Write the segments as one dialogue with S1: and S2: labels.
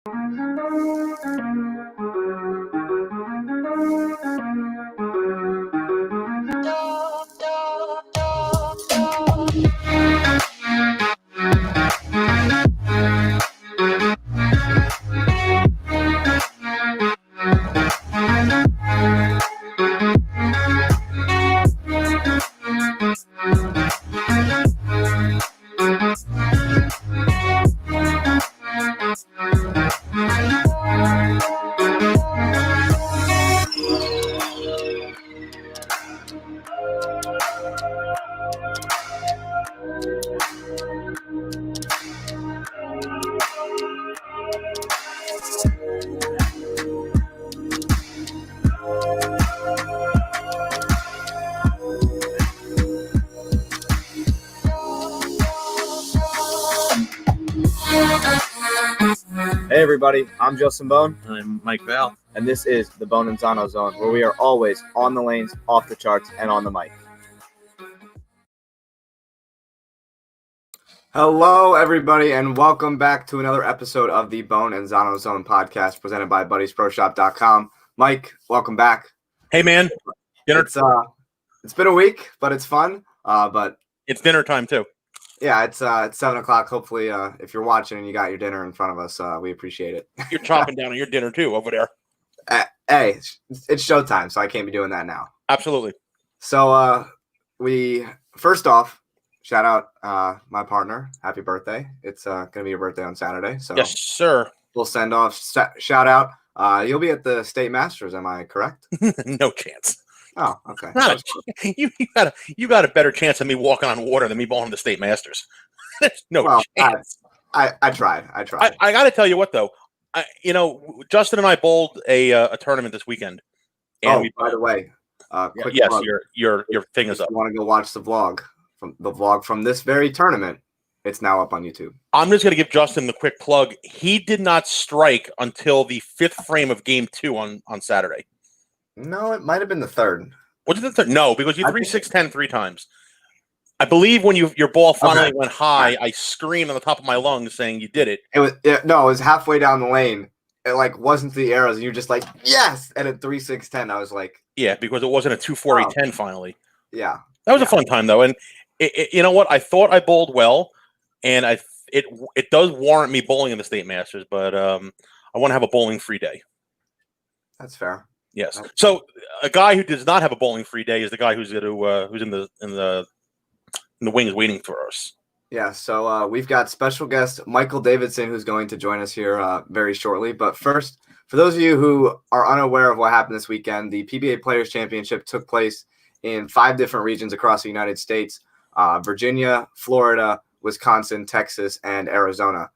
S1: Hey everybody, I'm Justin Bohn.
S2: I'm Mike Val.
S1: And this is the Bohn and Zano Zone, where we are always on the lanes, off the charts, and on the mic. Hello everybody, and welcome back to another episode of the Bohn and Zano Zone podcast presented by BuddiesProShop.com. Mike, welcome back.
S2: Hey man, dinner.
S1: It's been a week, but it's fun. But
S2: it's dinner time too.
S1: Yeah, it's 7 o'clock. Hopefully, if you're watching and you got your dinner in front of us, we appreciate it.
S2: You're chopping down on your dinner too over there.
S1: Hey, it's showtime, so I can't be doing that now.
S2: Absolutely.
S1: So we first off, shout out my partner. Happy birthday. It's going to be your birthday on Saturday. So
S2: yes, sir.
S1: We'll send off shout out. You'll be at the State Masters, am I correct?
S2: No chance.
S1: Oh, okay.
S2: You got a better chance of me walking on water than me bowling in the State Masters. No chance.
S1: I tried.
S2: I got to tell you what though, Justin and I bowled a tournament this weekend.
S1: And by the way,
S2: yes, plug. your thing is up.
S1: If you want to go watch the vlog from this very tournament, it's now up on YouTube.
S2: I'm just going to give Justin the quick plug. He did not strike until the 5th frame of game 2 on Saturday.
S1: No, it might have been the 3rd.
S2: Was it the 3rd? No, because you 3-6-10 3 times. I believe when your ball finally went high, I screamed on the top of my lungs saying you did it.
S1: It was halfway down the lane. It wasn't the arrows, and you're just like, yes. And at 3-6-10, I was like,
S2: yeah, because it wasn't a 2-4-8-10 finally.
S1: Yeah,
S2: that was a fun time though, and you know what? I thought I bowled well, and it does warrant me bowling in the State Masters, but I want to have a bowling-free day.
S1: That's fair.
S2: Yes. So a guy who does not have a bowling-free day is the guy who's in the wings waiting for us.
S1: Yeah. So we've got special guest Michael Davidson who's going to join us here very shortly. But first, for those of you who are unaware of what happened this weekend, the PBA Players Championship took place in 5 different regions across the United States: Virginia, Florida, Wisconsin, Texas, and Arizona,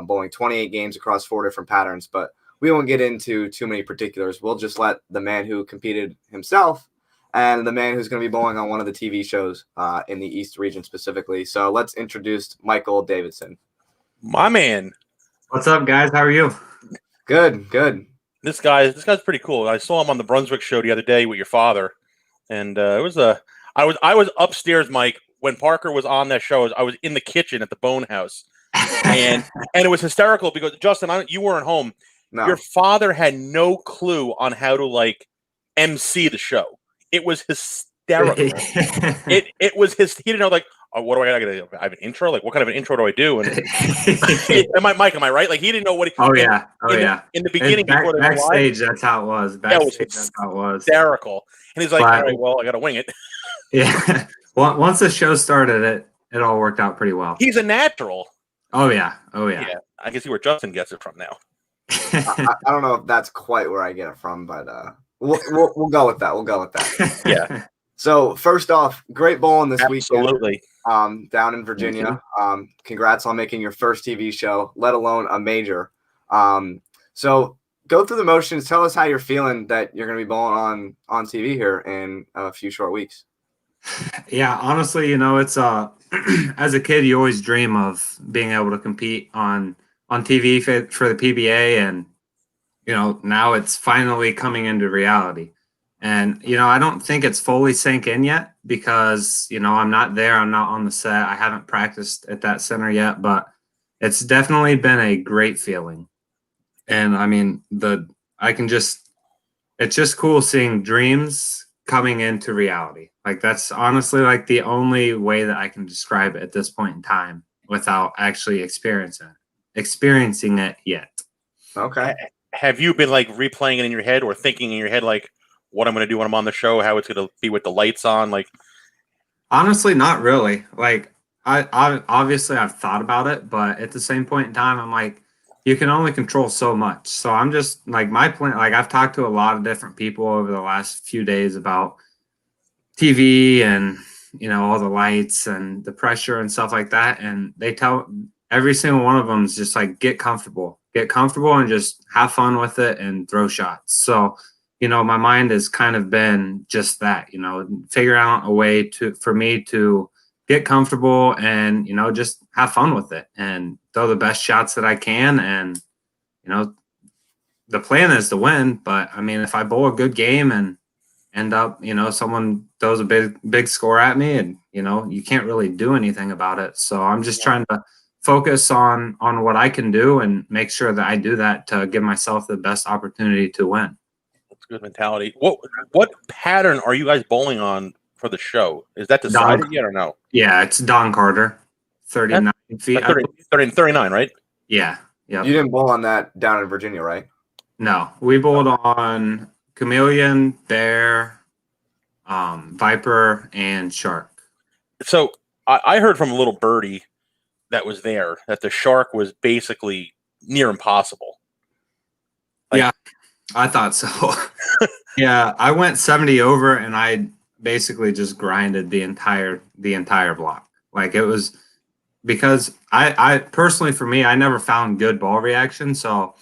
S1: bowling 28 games across 4 different patterns. But we won't get into too many particulars. We'll just let the man who competed himself and the man who's going to be bowling on one of the TV shows in the East region specifically. So let's introduce Michael Davidson.
S2: My man.
S3: What's up, guys? How are you?
S1: Good.
S2: This guy's pretty cool. I saw him on the Brunswick show the other day with your father, and I was upstairs, Mike, when Parker was on that show. I was in the kitchen at the Bohn house, and it was hysterical because Justin, you weren't home. No. Your father had no clue on how to MC the show. It was hysterical. it was he didn't know what do I gotta do? I have an intro? What kind of an intro do I do? And Mike, am I right? He didn't know what in the beginning before
S3: backstage, that's how it was. That's how it was.
S2: Hysterical. And he's like, all right, well, I gotta wing it.
S3: Yeah. Once the show started, it all worked out pretty well.
S2: He's a natural.
S3: Oh yeah.
S2: Yeah. I can see where Justin gets it from now.
S1: I don't know if that's quite where I get it from, but we'll go with that.
S2: Yeah.
S1: So first off, great bowling this
S2: Absolutely.
S1: weekend. Down in Virginia. Congrats on making your first TV show, let alone a major. So go through the motions. Tell us how you're feeling that you're going to be bowling on TV here in a few short weeks.
S3: Yeah, honestly, it's as a kid, you always dream of being able to compete on TV for the PBA, and now it's finally coming into reality. And I don't think it's fully sank in yet because I'm not there, I'm not on the set, I haven't practiced at that center yet, but it's definitely been a great feeling. And I mean, it's just cool seeing dreams coming into reality. Like that's honestly like the only way that I can describe it at this point in time without actually experiencing it yet.
S1: Okay.
S2: Have you been like replaying it in your head or thinking in your head like what I'm going to do when I'm on the show, how it's going to be with the lights on? Like,
S3: Honestly, not really. Like I obviously I've thought about it, but at the same point in time, I'm like, you can only control so much. So I'm just like my plan. Like I've talked to a lot of different people over the last few days about TV and all the lights and the pressure and stuff like that, and they tell every single one of them is just like get comfortable, and just have fun with it and throw shots. So my mind has kind of been just that, figure out a way for me to get comfortable and just have fun with it and throw the best shots that I can. And you know the plan is to win, but I mean, if I bowl a good game and end up, someone throws a big score at me, and you can't really do anything about it. So I'm just trying to focus on what I can do and make sure that I do that to give myself the best opportunity to win.
S2: that's good mentality. What pattern are you guys bowling on for the show? Is that decided yet or no?
S3: Yeah, it's Don Carter, 39 feet.
S2: 39, right?
S3: Yeah.
S1: You didn't bowl on that down in Virginia, right?
S3: No, we bowled on Chameleon, Bear, Viper, and Shark.
S2: So I heard from a little birdie that was there that the Shark was basically near impossible.
S3: Yeah, I thought so. Yeah, I went 70 over, and I basically just grinded the entire block. Like it was because I personally, for me, I never found good ball reaction, so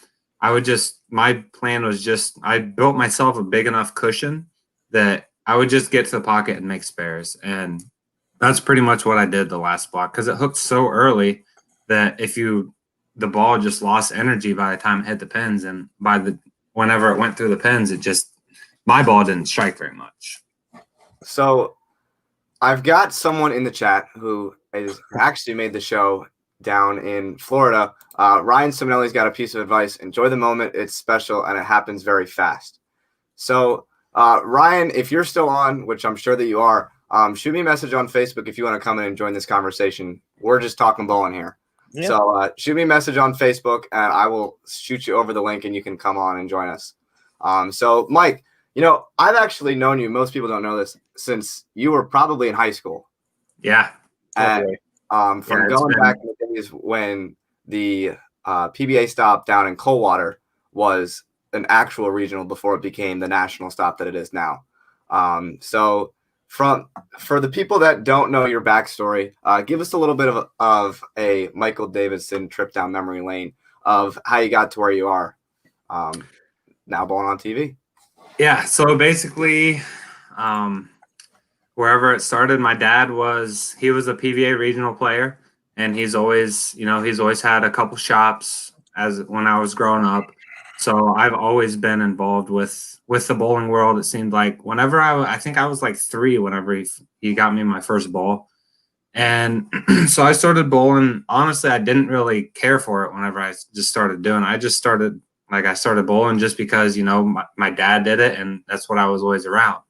S3: my plan was just I built myself a big enough cushion that I would just get to the pocket and make spares, and that's pretty much what I did the last block because it hooked so early that the ball just lost energy by the time it hit the pins, and whenever it went through the pins, my ball didn't strike very much.
S1: So I've got someone in the chat who has actually made the show down in Florida. Ryan Simonelli's got a piece of advice. Enjoy the moment. It's special, and it happens very fast. So, Ryan, if you're still on, which I'm sure that you are, shoot me a message on Facebook if you want to come in and join this conversation. We're just talking bowling here. Yeah. So shoot me a message on Facebook, and I will shoot you over the link, and you can come on and join us. So, Mike, I've actually known you. Most people don't know this since you were probably in high school.
S3: Yeah.
S1: And from going back in the days when the PBA stop down in Coldwater was an actual regional before it became the national stop that it is now. So for the people that don't know your backstory, give us a little bit of a Michael Davidson trip down memory lane of how you got to where you are now bowling on TV.
S3: Yeah, so basically, wherever it started, my dad he was a PBA regional player, and he's always had a couple shops when I was growing up. So I've always been involved with the bowling world. It seemed like whenever I think I was like 3 whenever he got me my first ball. And so I started bowling. Honestly, I didn't really care for it whenever I just started doing it. I started bowling just because, my dad did it, and that's what I was always around.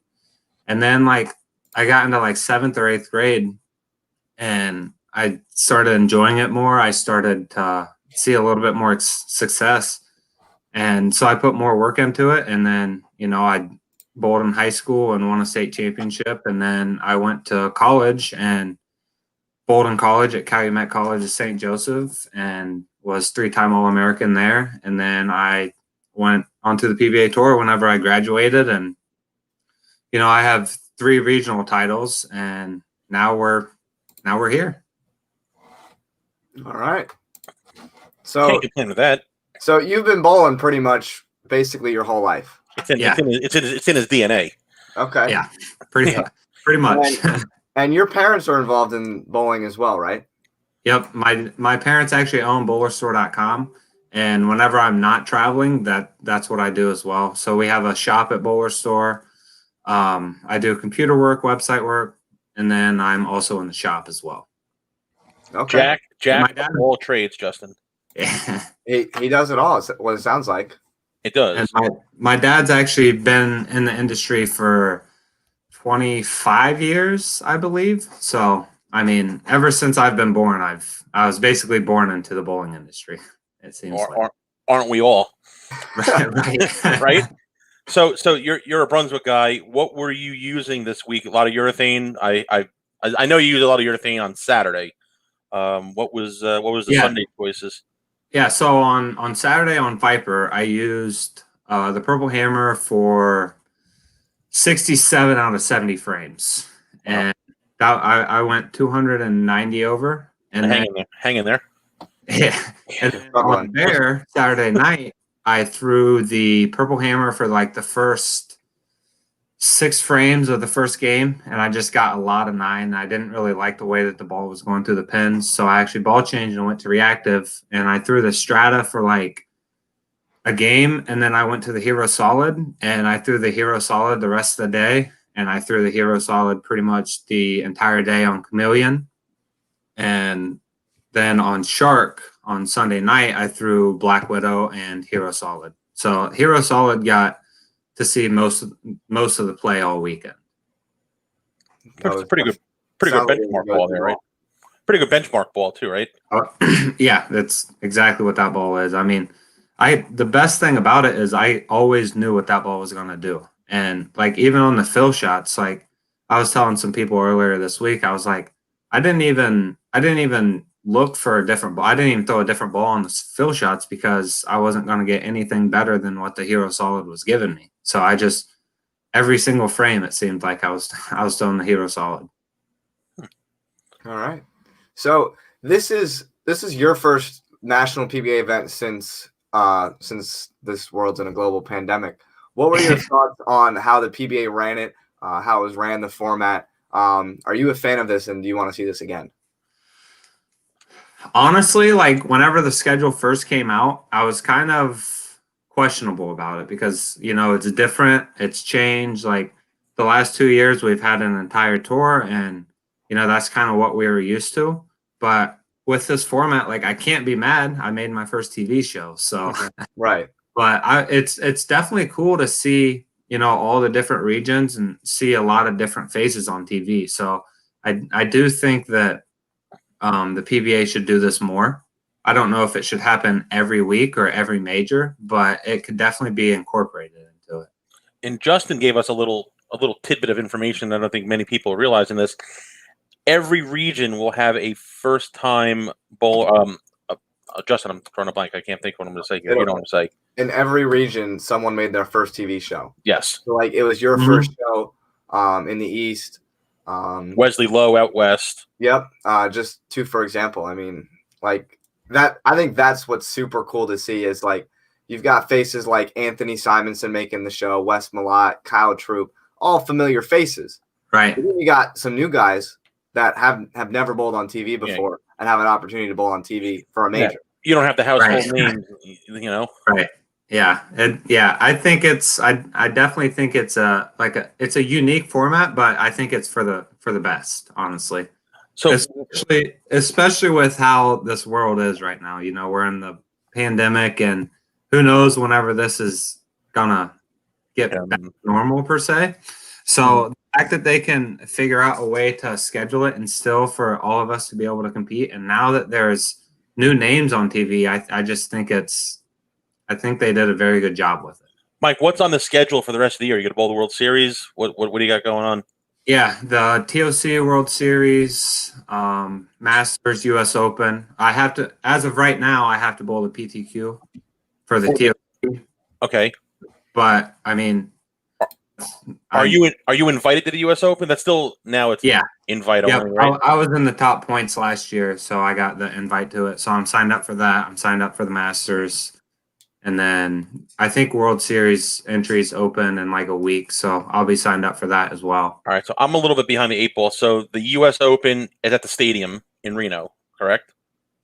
S3: And then I got into 7th or 8th grade, and I started enjoying it more. I started to see a little bit more success. And so I put more work into it. And then, I bowled in high school and won a state championship. And then I went to college and bowled in college at Calumet College of St. Joseph and was 3-time All-American there. And then I went onto the PBA tour whenever I graduated. And, I have 3 regional titles, and now we're here.
S1: All right. So
S2: can't complain with that.
S1: So you've been bowling pretty much basically your whole life.
S2: It's in his DNA.
S1: Okay.
S3: Yeah, pretty much.
S1: And your parents are involved in bowling as well, right?
S3: Yep. My parents actually own bowlerstore.com, and whenever I'm not traveling, that's what I do as well. So we have a shop at Bowler Store. I do computer work, website work, and then I'm also in the shop as well.
S1: Okay.
S2: Jack of all trades, Justin.
S3: Yeah.
S1: He does it all. Is what it sounds like.
S2: It does.
S3: And my dad's actually been in the industry for 25 years, I believe. So, I mean, ever since I've been born, I was basically born into the bowling industry. It seems like.
S2: Aren't we all?
S3: Right.
S2: Right. So you're a Brunswick guy. What were you using this week? A lot of urethane. I know you use a lot of urethane on Saturday. What was the Sunday choices?
S3: Yeah, so on Saturday on Viper, I used the Purple Hammer for 67 out of 70 frames, and I went 290 over, and then
S2: Hang in there.
S3: yeah, and then on there Saturday night, I threw the Purple Hammer for like the first 6 frames of the first game, and I just got a lot of 9. I didn't really like the way that the ball was going through the pins, so I actually ball changed and went to reactive, and I threw the Strata for like a game, and then I went to the Hero Solid, and I threw the Hero Solid the rest of the day, and I threw the Hero Solid pretty much the entire day on Chameleon, and then on Shark on Sunday night, I threw Black Widow and Hero Solid. So Hero Solid got to see most of the play all weekend.
S2: Pretty good benchmark ball there, right? Pretty good benchmark ball too, right?
S3: Yeah, that's exactly what that ball is. I mean, the best thing about it is I always knew what that ball was going to do. And like even on the fill shots, like I was telling some people earlier this week, I was like, I didn't even look for a different ball. I didn't even throw a different ball on the fill shots because I wasn't going to get anything better than what the Hero Solid was giving me. So I just every single frame it seemed like I was throwing the Hero Solid.
S1: All right. So this is your first national PBA event since this world's in a global pandemic. What were your thoughts on how the PBA ran it, how it was ran, the format? Are you a fan of this, and do you want to see this again?
S3: Honestly, like whenever the schedule first came out, I was kind of questionable about it because, it's different. It's changed. Like the last 2 years, we've had an entire tour and, that's kind of what we were used to. But with this format, like I can't be mad. I made my first TV show. So,
S1: right.
S3: But it's definitely cool to see, all the different regions and see a lot of different faces on TV. So I do think that the PBA should do this more. I don't know if it should happen every week or every major, but it could definitely be incorporated into it.
S2: And Justin gave us a little tidbit of information that I don't think many people realize in this. Every region will have a first-time bowl. Justin, I'm drawing a blank. I can't think what I'm going to say here. You know what I'm saying?
S1: In every region, someone made their first TV show.
S2: Yes.
S1: So, like, it was your first show in the East.
S2: Wesley Lowe out West.
S1: Yep. Just two, for example. I mean, like that. I think that's what's super cool to see is like you've got faces like Anthony Simonson making the show, Wes Malott, Kyle Troop, all familiar faces.
S3: Right.
S1: But then you got some new guys that have never bowled on TV before and have an opportunity to bowl on TV for a major.
S2: Yeah. You don't have the household names,
S3: Right. Yeah. I think I definitely think it's it's a unique format, but I think it's for the best, honestly. So especially with how this world is right now, we're in the pandemic and who knows whenever this is gonna get back to normal per se. So the fact that they can figure out a way to schedule it and still for all of us to be able to compete, and now that there's new names on TV, I just think I think they did a very good job with it.
S2: Mike, what's on the schedule for the rest of the year? You going to bowl the World Series? What do you got going on?
S3: Yeah, the TOC World Series, Masters, U.S. Open. I have to, as of right now, I have to bowl the PTQ for the TOC.
S2: Okay,
S3: but I mean,
S2: are you invited to the U.S. Open? That's still now it's invite only, right?
S3: I was in the top points last year, so I got the invite to it. So I'm signed up for that. I'm signed up for the Masters. And then I think World Series entries open in like a week, so I'll be signed up for that as well.
S2: All right, so I'm a little bit behind the 8 ball. So the U.S. Open is at the stadium in Reno, correct?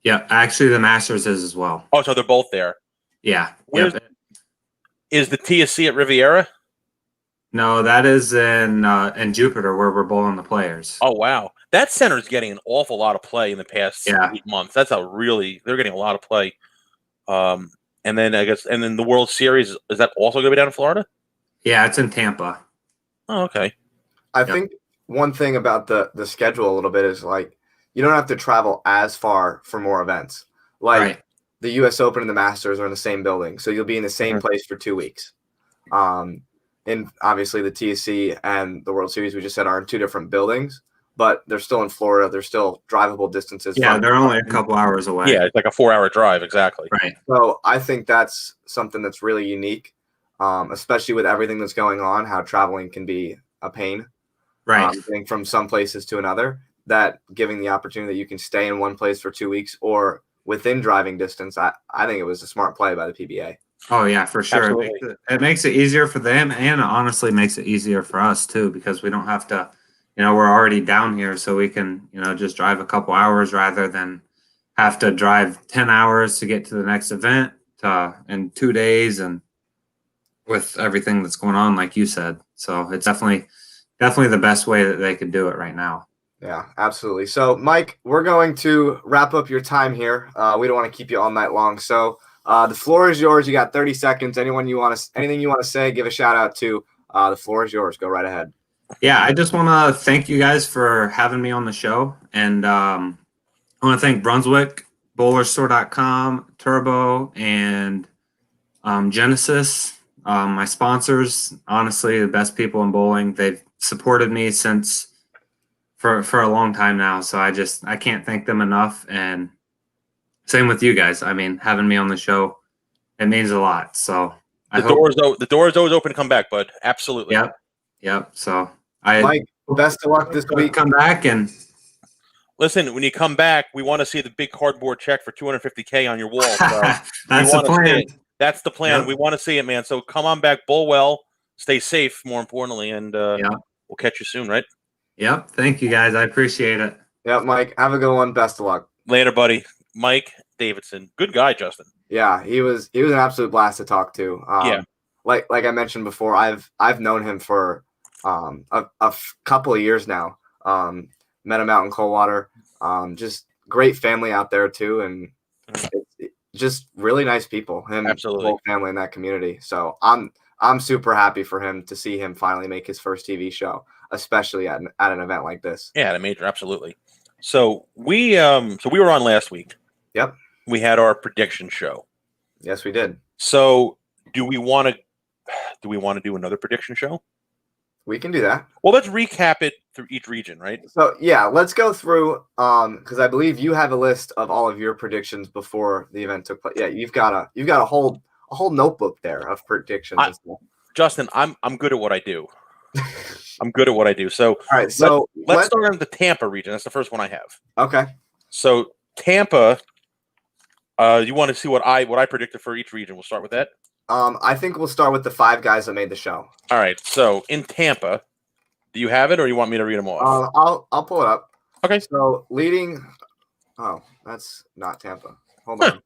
S3: Yeah, actually the Masters is as well.
S2: Oh, so they're both there.
S3: Yeah.
S2: Is the TSC at Riviera?
S3: No, that is in Jupiter where we're bowling the players.
S2: Oh wow, that center's getting an awful lot of play in the past 8 months. They're getting a lot of play. And then I guess, and then the World Series, is that also going to be down in Florida?
S3: Yeah, it's in Tampa.
S2: Oh, okay.
S1: I think one thing about the schedule a little bit is like you don't have to travel as far for more events. Like the U.S. Open and the Masters are in the same building, so you'll be in the same place for 2 weeks. And obviously the TSC and the World Series we just said are in 2 different buildings, but they're still in Florida. They're still drivable distances.
S3: Yeah, they're only a couple hours away.
S2: Yeah, it's like a 4-hour drive, exactly.
S3: Right.
S1: So I think that's something that's really unique, especially with everything that's going on, how traveling can be a pain.
S3: Right.
S1: Getting from some places to another, that giving the opportunity that you can stay in one place for 2 weeks or within driving distance, I think it was a smart play by the PBA.
S3: Oh, yeah, for sure. It makes it easier for them, and honestly makes it easier for us, too, because we don't have to, we're already down here, so we can, just drive a couple hours rather than have to drive 10 hours to get to the next event in 2 days, and with everything that's going on, like you said. So it's definitely the best way that they could do it right now.
S1: Yeah, absolutely. So, Mike, we're going to wrap up your time here. We don't want to keep you all night long. So the floor is yours. You got 30 seconds. Anything you want to say, give a shout out to. The floor is yours. Go right ahead.
S3: Yeah, I just want to thank you guys for having me on the show. And I want to thank Brunswick, bowlerstore.com, Turbo, and Genesis, my sponsors. Honestly, the best people in bowling. They've supported me since for a long time now. So I can't thank them enough. And same with you guys. I mean, having me on the show, it means a lot. So
S2: the door is always open to come back, bud. Absolutely.
S3: Yep. So
S1: Mike, best of luck this week.
S3: Come back and
S2: listen. When you come back, we want to see the big cardboard check for $250K on your wall. So
S3: that's the plan.
S2: That's the plan. Yep. We want to see it, man. So come on back, bowl well, stay safe, more importantly, and we'll catch you soon, right?
S3: Yep. Thank you, guys. I appreciate it.
S1: Yep, Mike. Have a good one. Best of luck.
S2: Later, buddy. Mike Davidson. Good guy, Justin.
S1: Yeah, he was an absolute blast to talk to. Like I mentioned before, I've known him for a couple of years now. Met him out in Coldwater. Just great family out there too, and just really nice people. Him,
S2: absolutely,
S1: the whole family in that community. So I'm super happy for him to see him finally make his first TV show, especially at an event like this.
S2: Yeah, at a major, absolutely. So we were on last week.
S1: Yep.
S2: We had our prediction show.
S1: Yes, we did.
S2: So do we want to do another prediction show?
S1: We can do that.
S2: Well, let's recap it through each region, right?
S1: So yeah, let's go through because I believe you have a list of all of your predictions before the event took place. Yeah, you've got a whole notebook there of predictions.
S2: Justin, I'm good at what I do. I'm good at what I do. So
S1: all right, so
S2: let's start on the Tampa region. That's the first one I have.
S1: Okay.
S2: So Tampa, you want to see what I predicted for each region? We'll start with that.
S1: I think we'll start with the 5 guys that made the show.
S2: All right. So in Tampa, do you have it, or you want me to read them off?
S1: I'll pull it up.
S2: Okay.
S1: So leading. Oh, that's not Tampa. Hold on.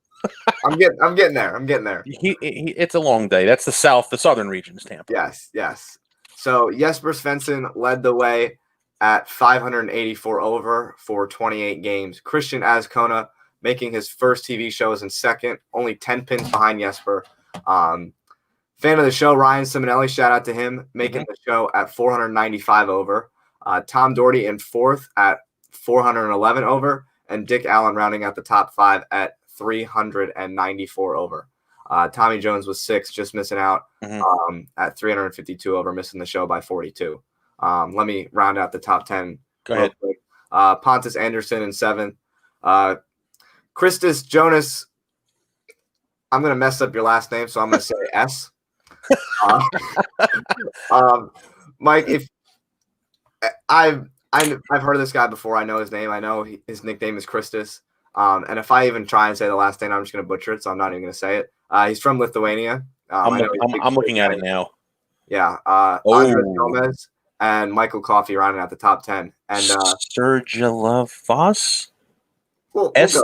S1: I'm getting there.
S2: It's a long day. That's the southern region is Tampa.
S1: Yes. So Jesper Svensson led the way at 584 over for 28 games. Christian Azcona making his first TV shows in second, only 10 pins behind Jesper. Fan of the show, Ryan Simonelli, shout out to him, making the show at 495 over. Tom Doherty in fourth at 411 over, and Dick Allen rounding out the top 5 at 394 over. Tommy Jones was 6th, just missing out at 352 over, missing the show by 42. Let me round out the top 10.
S2: Go ahead.
S1: Quick. Pontus Anderson in 7th. Christus Jonas, I'm going to mess up your last name, so I'm going to say S. Mike, if I've heard of this guy before, I know his name. I know his nickname is Christus. And if I even try and say the last name, I'm just going to butcher it, so I'm not even going to say it. He's from Lithuania.
S2: I'm looking at it now.
S1: Yeah. Andres Gomez and Michael Coffey rounding out the top 10. And
S2: Sergej Voss?
S1: We'll go with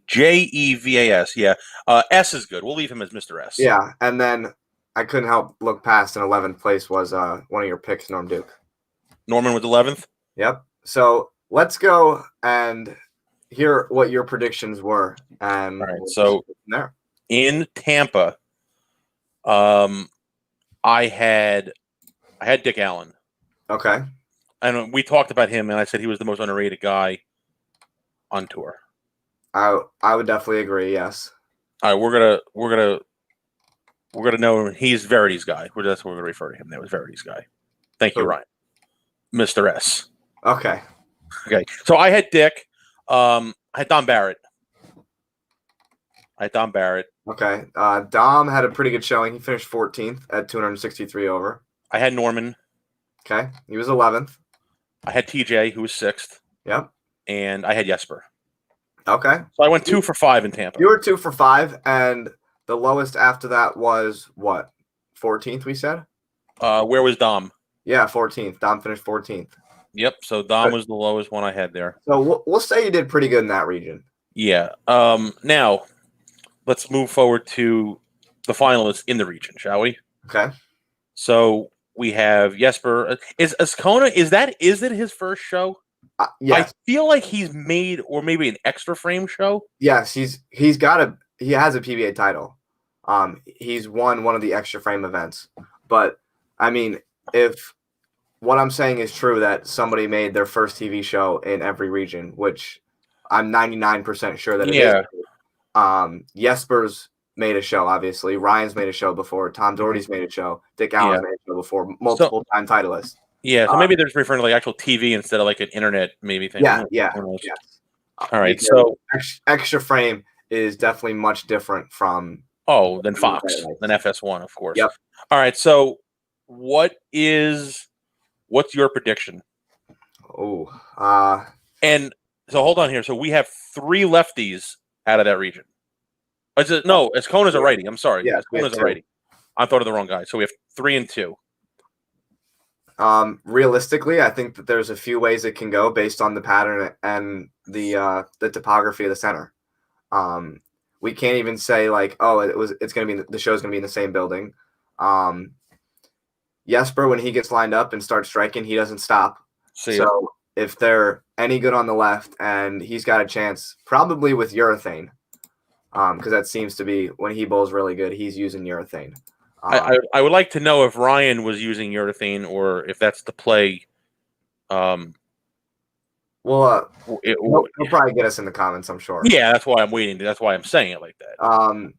S2: Sergejevas. Yeah. S is good. We'll leave him as Mr. S.
S1: Yeah. And then I couldn't help look past in 11th place was one of your picks, Norm Duke.
S2: Norman was 11th?
S1: Yep. So let's go and hear what your predictions were, and
S2: All right.
S1: we'll
S2: So
S1: just go from there.
S2: in Tampa, I had Dick Allen,
S1: Okay.
S2: and we talked about him, and I said he was the most underrated guy on tour.
S1: I would definitely agree. Yes.
S2: All right, we're gonna know he's Verity's guy. That's what we're gonna refer to him. That was Verity's guy. Thank you,
S1: Who?
S2: Ryan. Mr. S.
S1: Okay.
S2: Okay, so I had Dick. I had Don Barrett.
S1: Okay. Dom had a pretty good showing. He finished 14th at 263 over.
S2: I had Norman.
S1: Okay. He was 11th.
S2: I had TJ, who was 6th.
S1: Yep.
S2: And I had Jesper.
S1: Okay.
S2: So I went 2 for 5 in Tampa.
S1: You were 2 for 5, and the lowest after that was what? 14th, we said?
S2: Where was Dom?
S1: Yeah, 14th. Dom finished 14th.
S2: Yep. So Dom was the lowest one I had there.
S1: So we'll say you did pretty good in that region.
S2: Yeah. Now, let's move forward to the finalists in the region, shall we?
S1: Okay.
S2: So we have Jesper. Is Ascona? Is it his first show?
S1: Yes.
S2: I feel like he's made, or maybe an extra frame show.
S1: Yes, he has a PBA title. He's won one of the extra frame events. But I mean, if what I'm saying is true, that somebody made their first TV show in every region, which I'm 99% sure that it is. Jesper's made a show, obviously. Ryan's made a show before. Tom Doherty's made a show. Dick Allen's made a show before. Multiple time titleists.
S2: Yeah, so maybe they're just referring to like actual TV instead of like an internet maybe thing.
S1: Yeah.
S2: All right, so
S1: extra frame is definitely much different from
S2: than Fox, than FS1, of course.
S1: Yep.
S2: All right, so what's your prediction? And so hold on here. So we have 3 lefties out of that region. Ascona's a righty. I'm sorry.
S1: Yeah,
S2: Ascona's a righty. I thought of the wrong guy. So we have 3 and 2.
S1: Realistically, I think that there's a few ways it can go based on the pattern and the topography of the center. We can't even say like, it's going to be the show's going to be in the same building. Jesper, when he gets lined up and starts striking, he doesn't stop. So if they're any good on the left, and he's got a chance, probably with urethane, because that seems to be when he bowls really good, he's using urethane.
S2: I would like to know if Ryan was using urethane or if that's the play.
S1: He'll probably get us in the comments, I'm sure.
S2: Yeah, that's why I'm waiting. That's why I'm saying it like that.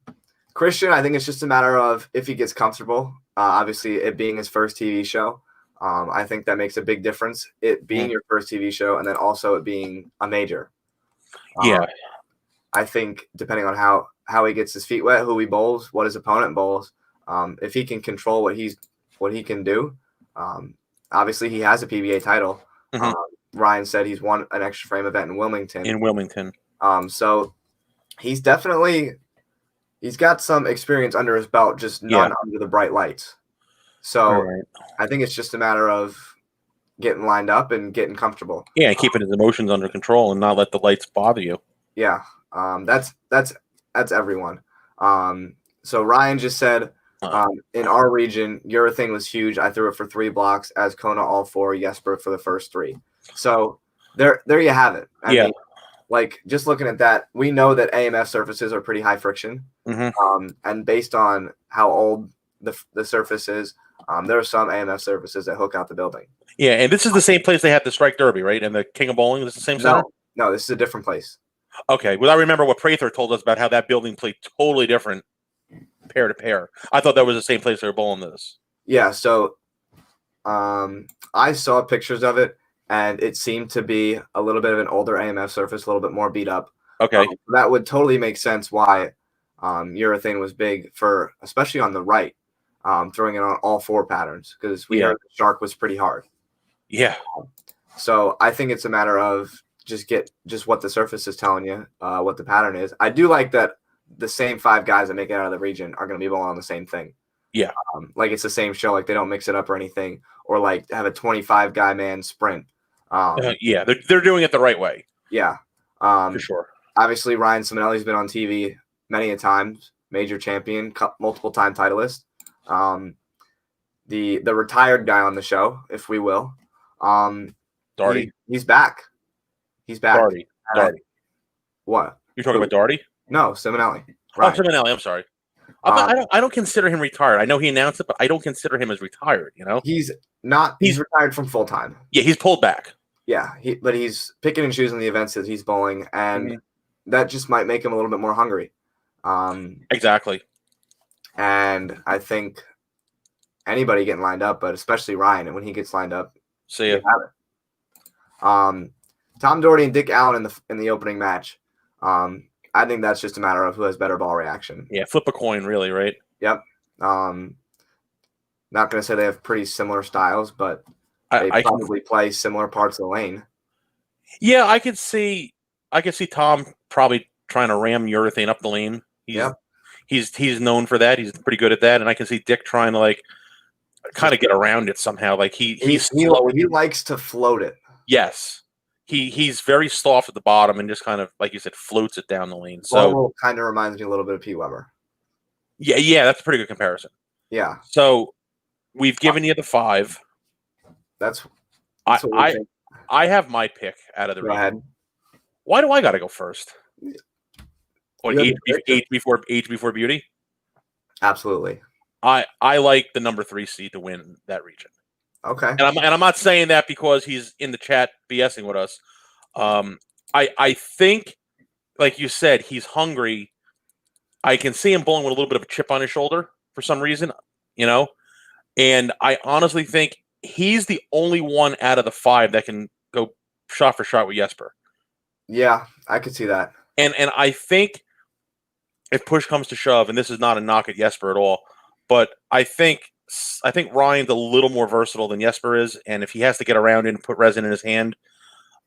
S1: Christian, I think it's just a matter of if he gets comfortable. Obviously, it being his first TV show, I think that makes a big difference. It being your first TV show, and then also it being a major. I think depending on how he gets his feet wet, who he bowls, what his opponent bowls, if he can control what he can do, obviously he has a PBA title. Ryan said he's won an extra frame event in Wilmington. So he's got some experience under his belt, just not under the bright lights. So I think it's just a matter of getting lined up and getting comfortable.
S2: Yeah, keeping his emotions under control and not let the lights bother you.
S1: Yeah, that's everyone. So Ryan just said, in our region, urethane was huge. I threw it for 3 blocks, as Kona all 4, Jesper for the first 3. So there you have it. I mean, like, just looking at that, we know that AMF surfaces are pretty high friction. And based on how old the surface is, there are some AMF surfaces that hook out the building.
S2: Yeah, and this is the same place they had the Strike Derby, right? And the King of Bowling, this is the same center?
S1: No, this is a different place.
S2: Okay, well, I remember what Prather told us about how that building played totally different pair to pair. I thought that was the same place they were bowling this. Yeah,
S1: so I saw pictures of it, and it seemed to be a little bit of an older AMF surface, a little bit more beat up.
S2: Okay.
S1: That would totally make sense why urethane was big for, especially on the right, throwing it on all 4 patterns, because we heard the shark was pretty hard.
S2: Yeah.
S1: So I think it's a matter of just what the surface is telling you, what the pattern is. I do like that the same 5 guys that make it out of the region are going to be bowling on the same thing.
S2: Yeah.
S1: Like it's the same show. Like they don't mix it up or anything, or like have a 25 guy man sprint.
S2: Yeah, they're doing it the right way.
S1: Yeah.
S2: For sure.
S1: Obviously, Ryan Simonelli's been on TV many a times, major champion, multiple time titleist. The retired guy on the show, if we will.
S2: Darty.
S1: He's back. He's back.
S2: Darty.
S1: What?
S2: You're talking about Doherty?
S1: No, Simonelli.
S2: Oh, Simonelli. I'm sorry.
S1: Um,
S2: I don't consider him retired. I know he announced it, but I don't consider him as retired. You know,
S1: he's not. He's retired from full time.
S2: Yeah, he's pulled back.
S1: Yeah, but he's picking and choosing the events that he's bowling, and that just might make him a little bit more hungry.
S2: Exactly.
S1: And I think anybody getting lined up, but especially Ryan, and when he gets lined up,
S2: see ya.
S1: Tom Doherty and Dick Allen in the opening match. I think that's just a matter of who has better ball reaction.
S2: Yeah, flip a coin, really, right?
S1: Yep. Not going to say they have pretty similar styles, but they probably play similar parts of the lane.
S2: Yeah, I could see Tom probably trying to ram urethane up the lane. He's known for that. He's pretty good at that, and I can see Dick trying to kind of get around it somehow. Like he
S1: likes to float it.
S2: Yes. He's very soft at the bottom and just kind of, like you said, floats it down the lane. So
S1: kind of reminds me a little bit of P. Weber.
S2: Yeah, that's a pretty good comparison.
S1: Yeah.
S2: So we've given you the 5.
S1: That's
S2: I have my pick out of the region.
S1: Ahead.
S2: Why do I got to go first? What, age before beauty?
S1: Absolutely.
S2: I like the number 3 seed to win that region.
S1: Okay.
S2: And I'm not saying that because he's in the chat BSing with us. I think, like you said, he's hungry. I can see him bowling with a little bit of a chip on his shoulder for some reason, and I honestly think he's the only one out of the 5 that can go shot for shot with Jesper.
S1: Yeah, I could see that.
S2: And I think if push comes to shove, and this is not a knock at Jesper at all, but I think Ryan's a little more versatile than Jesper is, and if he has to get around it and put resin in his hand,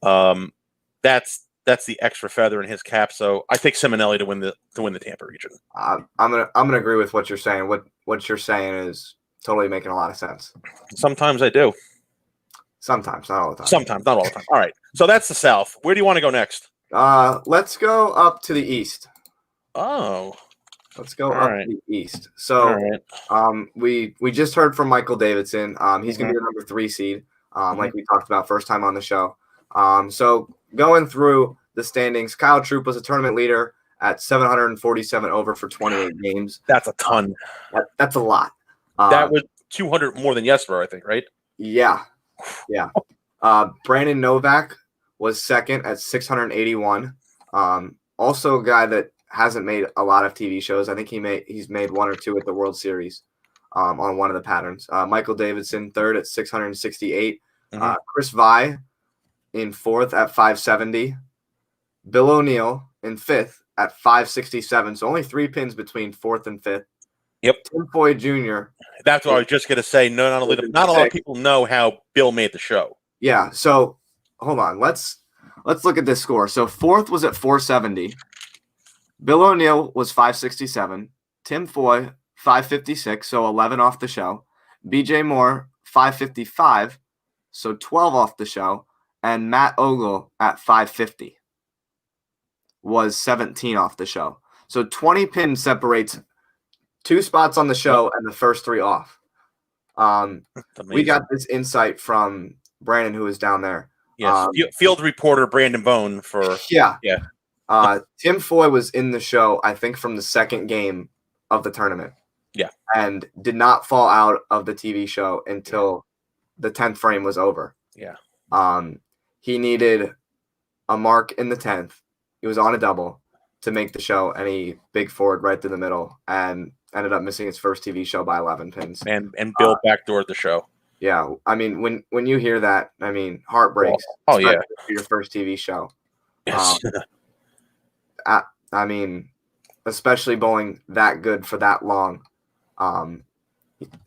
S2: that's the extra feather in his cap. So I take Simonelli to win the Tampa region.
S1: I'm gonna agree with what you're saying. What you're saying is totally making a lot of sense.
S2: Sometimes I do.
S1: Sometimes, not all the time.
S2: Sometimes, not all the time. All right. So that's the South. Where do you want to go next?
S1: Let's go up to the East.
S2: Oh.
S1: Let's go up to the East. So, we just heard from Michael Davidson. He's going to be the number 3 seed, like we talked about first time on the show. So going through the standings, Kyle Troop was a tournament leader at 747 over for 28 games.
S2: That's a ton.
S1: That's a lot.
S2: That was 200 more than Jesper, I think, right?
S1: Yeah. Yeah. Brandon Novak was second at 681. Also a guy that hasn't made a lot of TV shows. I think he's made 1 or 2 at the World Series on one of the patterns. Michael Davidson, third at 668. Chris Vi in 4th at 570. Bill O'Neill in 5th at 567. So only 3 pins between 4th and 5th.
S2: Yep.
S1: Tim Foy Jr.
S2: That's what I was just going to say. Not a lot of people know how Bill made the show.
S1: Yeah. So hold on. Let's look at this score. So 4th was at 470. Bill O'Neill was 567. Tim Foy, 556, so 11 off the show. BJ Moore, 555, so 12 off the show. And Matt Ogle at 550 was 17 off the show. So 20 pins separates 2 spots on the show and the first 3 off. We got this insight from Brandon, who was down there.
S2: Yes, field reporter Brandon Bohn for
S1: yeah. Tim Foy was in the show, I think, from the 2nd game of the tournament.
S2: Yeah.
S1: And did not fall out of the TV show until the 10th frame was over.
S2: Yeah.
S1: He needed a mark in the 10th. He was on a double to make the show, and he big forward right through the middle and ended up missing his first TV show by 11 pins.
S2: And Bill backdoored the show.
S1: Yeah. I mean, when you hear that, I mean, heart breaks.
S2: Oh yeah.
S1: For your first TV show.
S2: Yes.
S1: I mean, especially bowling that good for that long.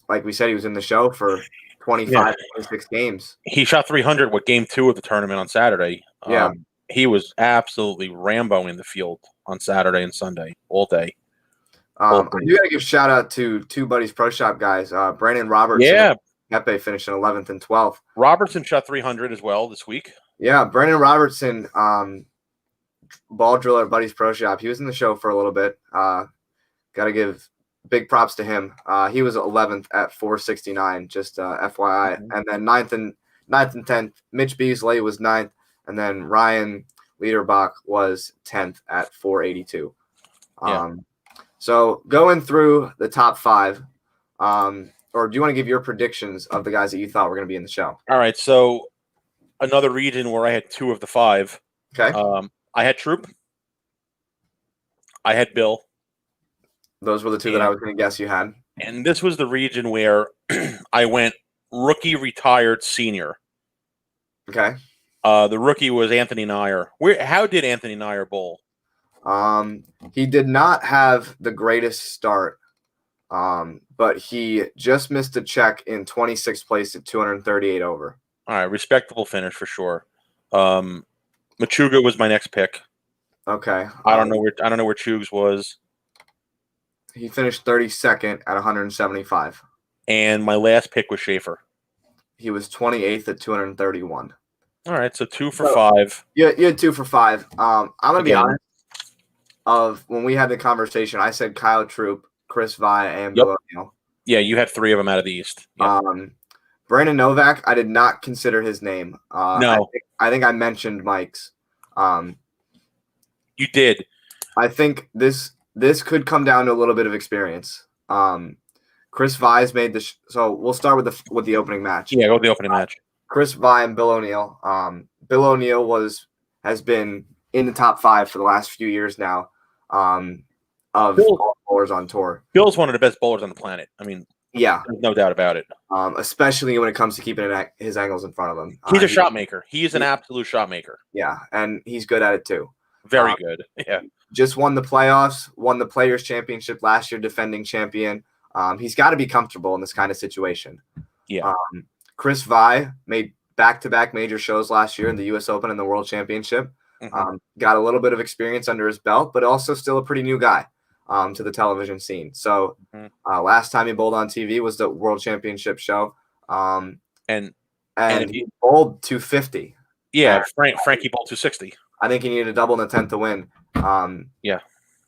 S1: Like we said, he was in the show for 25, 26 games.
S2: He shot 300 with game 2 of the tournament on Saturday.
S1: Yeah.
S2: He was absolutely Rambo in the field on Saturday and Sunday all day.
S1: You got to give shout out to 2 Buddies Pro Shop guys. Brandon Roberts.
S2: Yeah.
S1: Pepe finished in 11th and 12th.
S2: Robertson shot 300 as well this week.
S1: Yeah. Brandon Robertson, ball driller at Buddies Pro Shop. He was in the show for a little bit. Got to give big props to him. He was 11th at 469, just FYI. And then 9th and 10th, Mitch Beasley was 9th. And then Ryan Liederbach was 10th at 482.
S2: Yeah.
S1: So going through the top 5, or do you want to give your predictions of the guys that you thought were going to be in the show?
S2: All right. So another region where I had 2 of the 5.
S1: Okay.
S2: I had Troop. I had Bill.
S1: Those were the 2 that I was going to guess you had.
S2: And this was the region where I went rookie, retired, senior.
S1: Okay.
S2: The rookie was Anthony Nyer. How did Anthony Nyer bowl?
S1: He did not have the greatest start, but he just missed a check in 26th place at 238 over.
S2: All right, respectable finish for sure. Machuga was my next pick.
S1: Okay.
S2: I don't know where Chugs was.
S1: He finished 32nd at 175.
S2: And my last pick was Schaefer.
S1: He was 28th at 231.
S2: All right, so 2 for 5.
S1: Yeah, you had 2 for 5. I'm gonna be honest. Of when we had the conversation, I said Kyle Troop, Chris Vi, and Bill O'Neill.
S2: Yeah, you had 3 of them out of the East. Yep.
S1: Brandon Novak, I did not consider his name.
S2: No,
S1: I think I mentioned Mike's.
S2: You did.
S1: I think this could come down to a little bit of experience. Chris Vi's made the so we'll start with the opening match.
S2: Yeah, go with the opening match.
S1: Chris Vi and Bill O'Neill. Bill O'Neill has been in the top 5 for the last few years now. Of bowlers on tour.
S2: Bill's one of the best bowlers on the planet. I mean,
S1: yeah,
S2: there's no doubt about it.
S1: Especially when it comes to keeping his angles in front of him.
S2: He's a shot maker. He's an absolute shot maker.
S1: Yeah, and he's good at it too.
S2: Very good. Yeah.
S1: Just won the playoffs, won the Players Championship last year, defending champion. He's got to be comfortable in this kind of situation.
S2: Yeah.
S1: Chris Vi made back-to-back major shows last year in the U.S. Open and the World Championship. Got a little bit of experience under his belt, but also still a pretty new guy to the television scene. So last time he bowled on TV was the World Championship show. And he bowled 250.
S2: Yeah, Frankie bowled 260.
S1: I think he needed a double in the 10th to win.
S2: Yeah.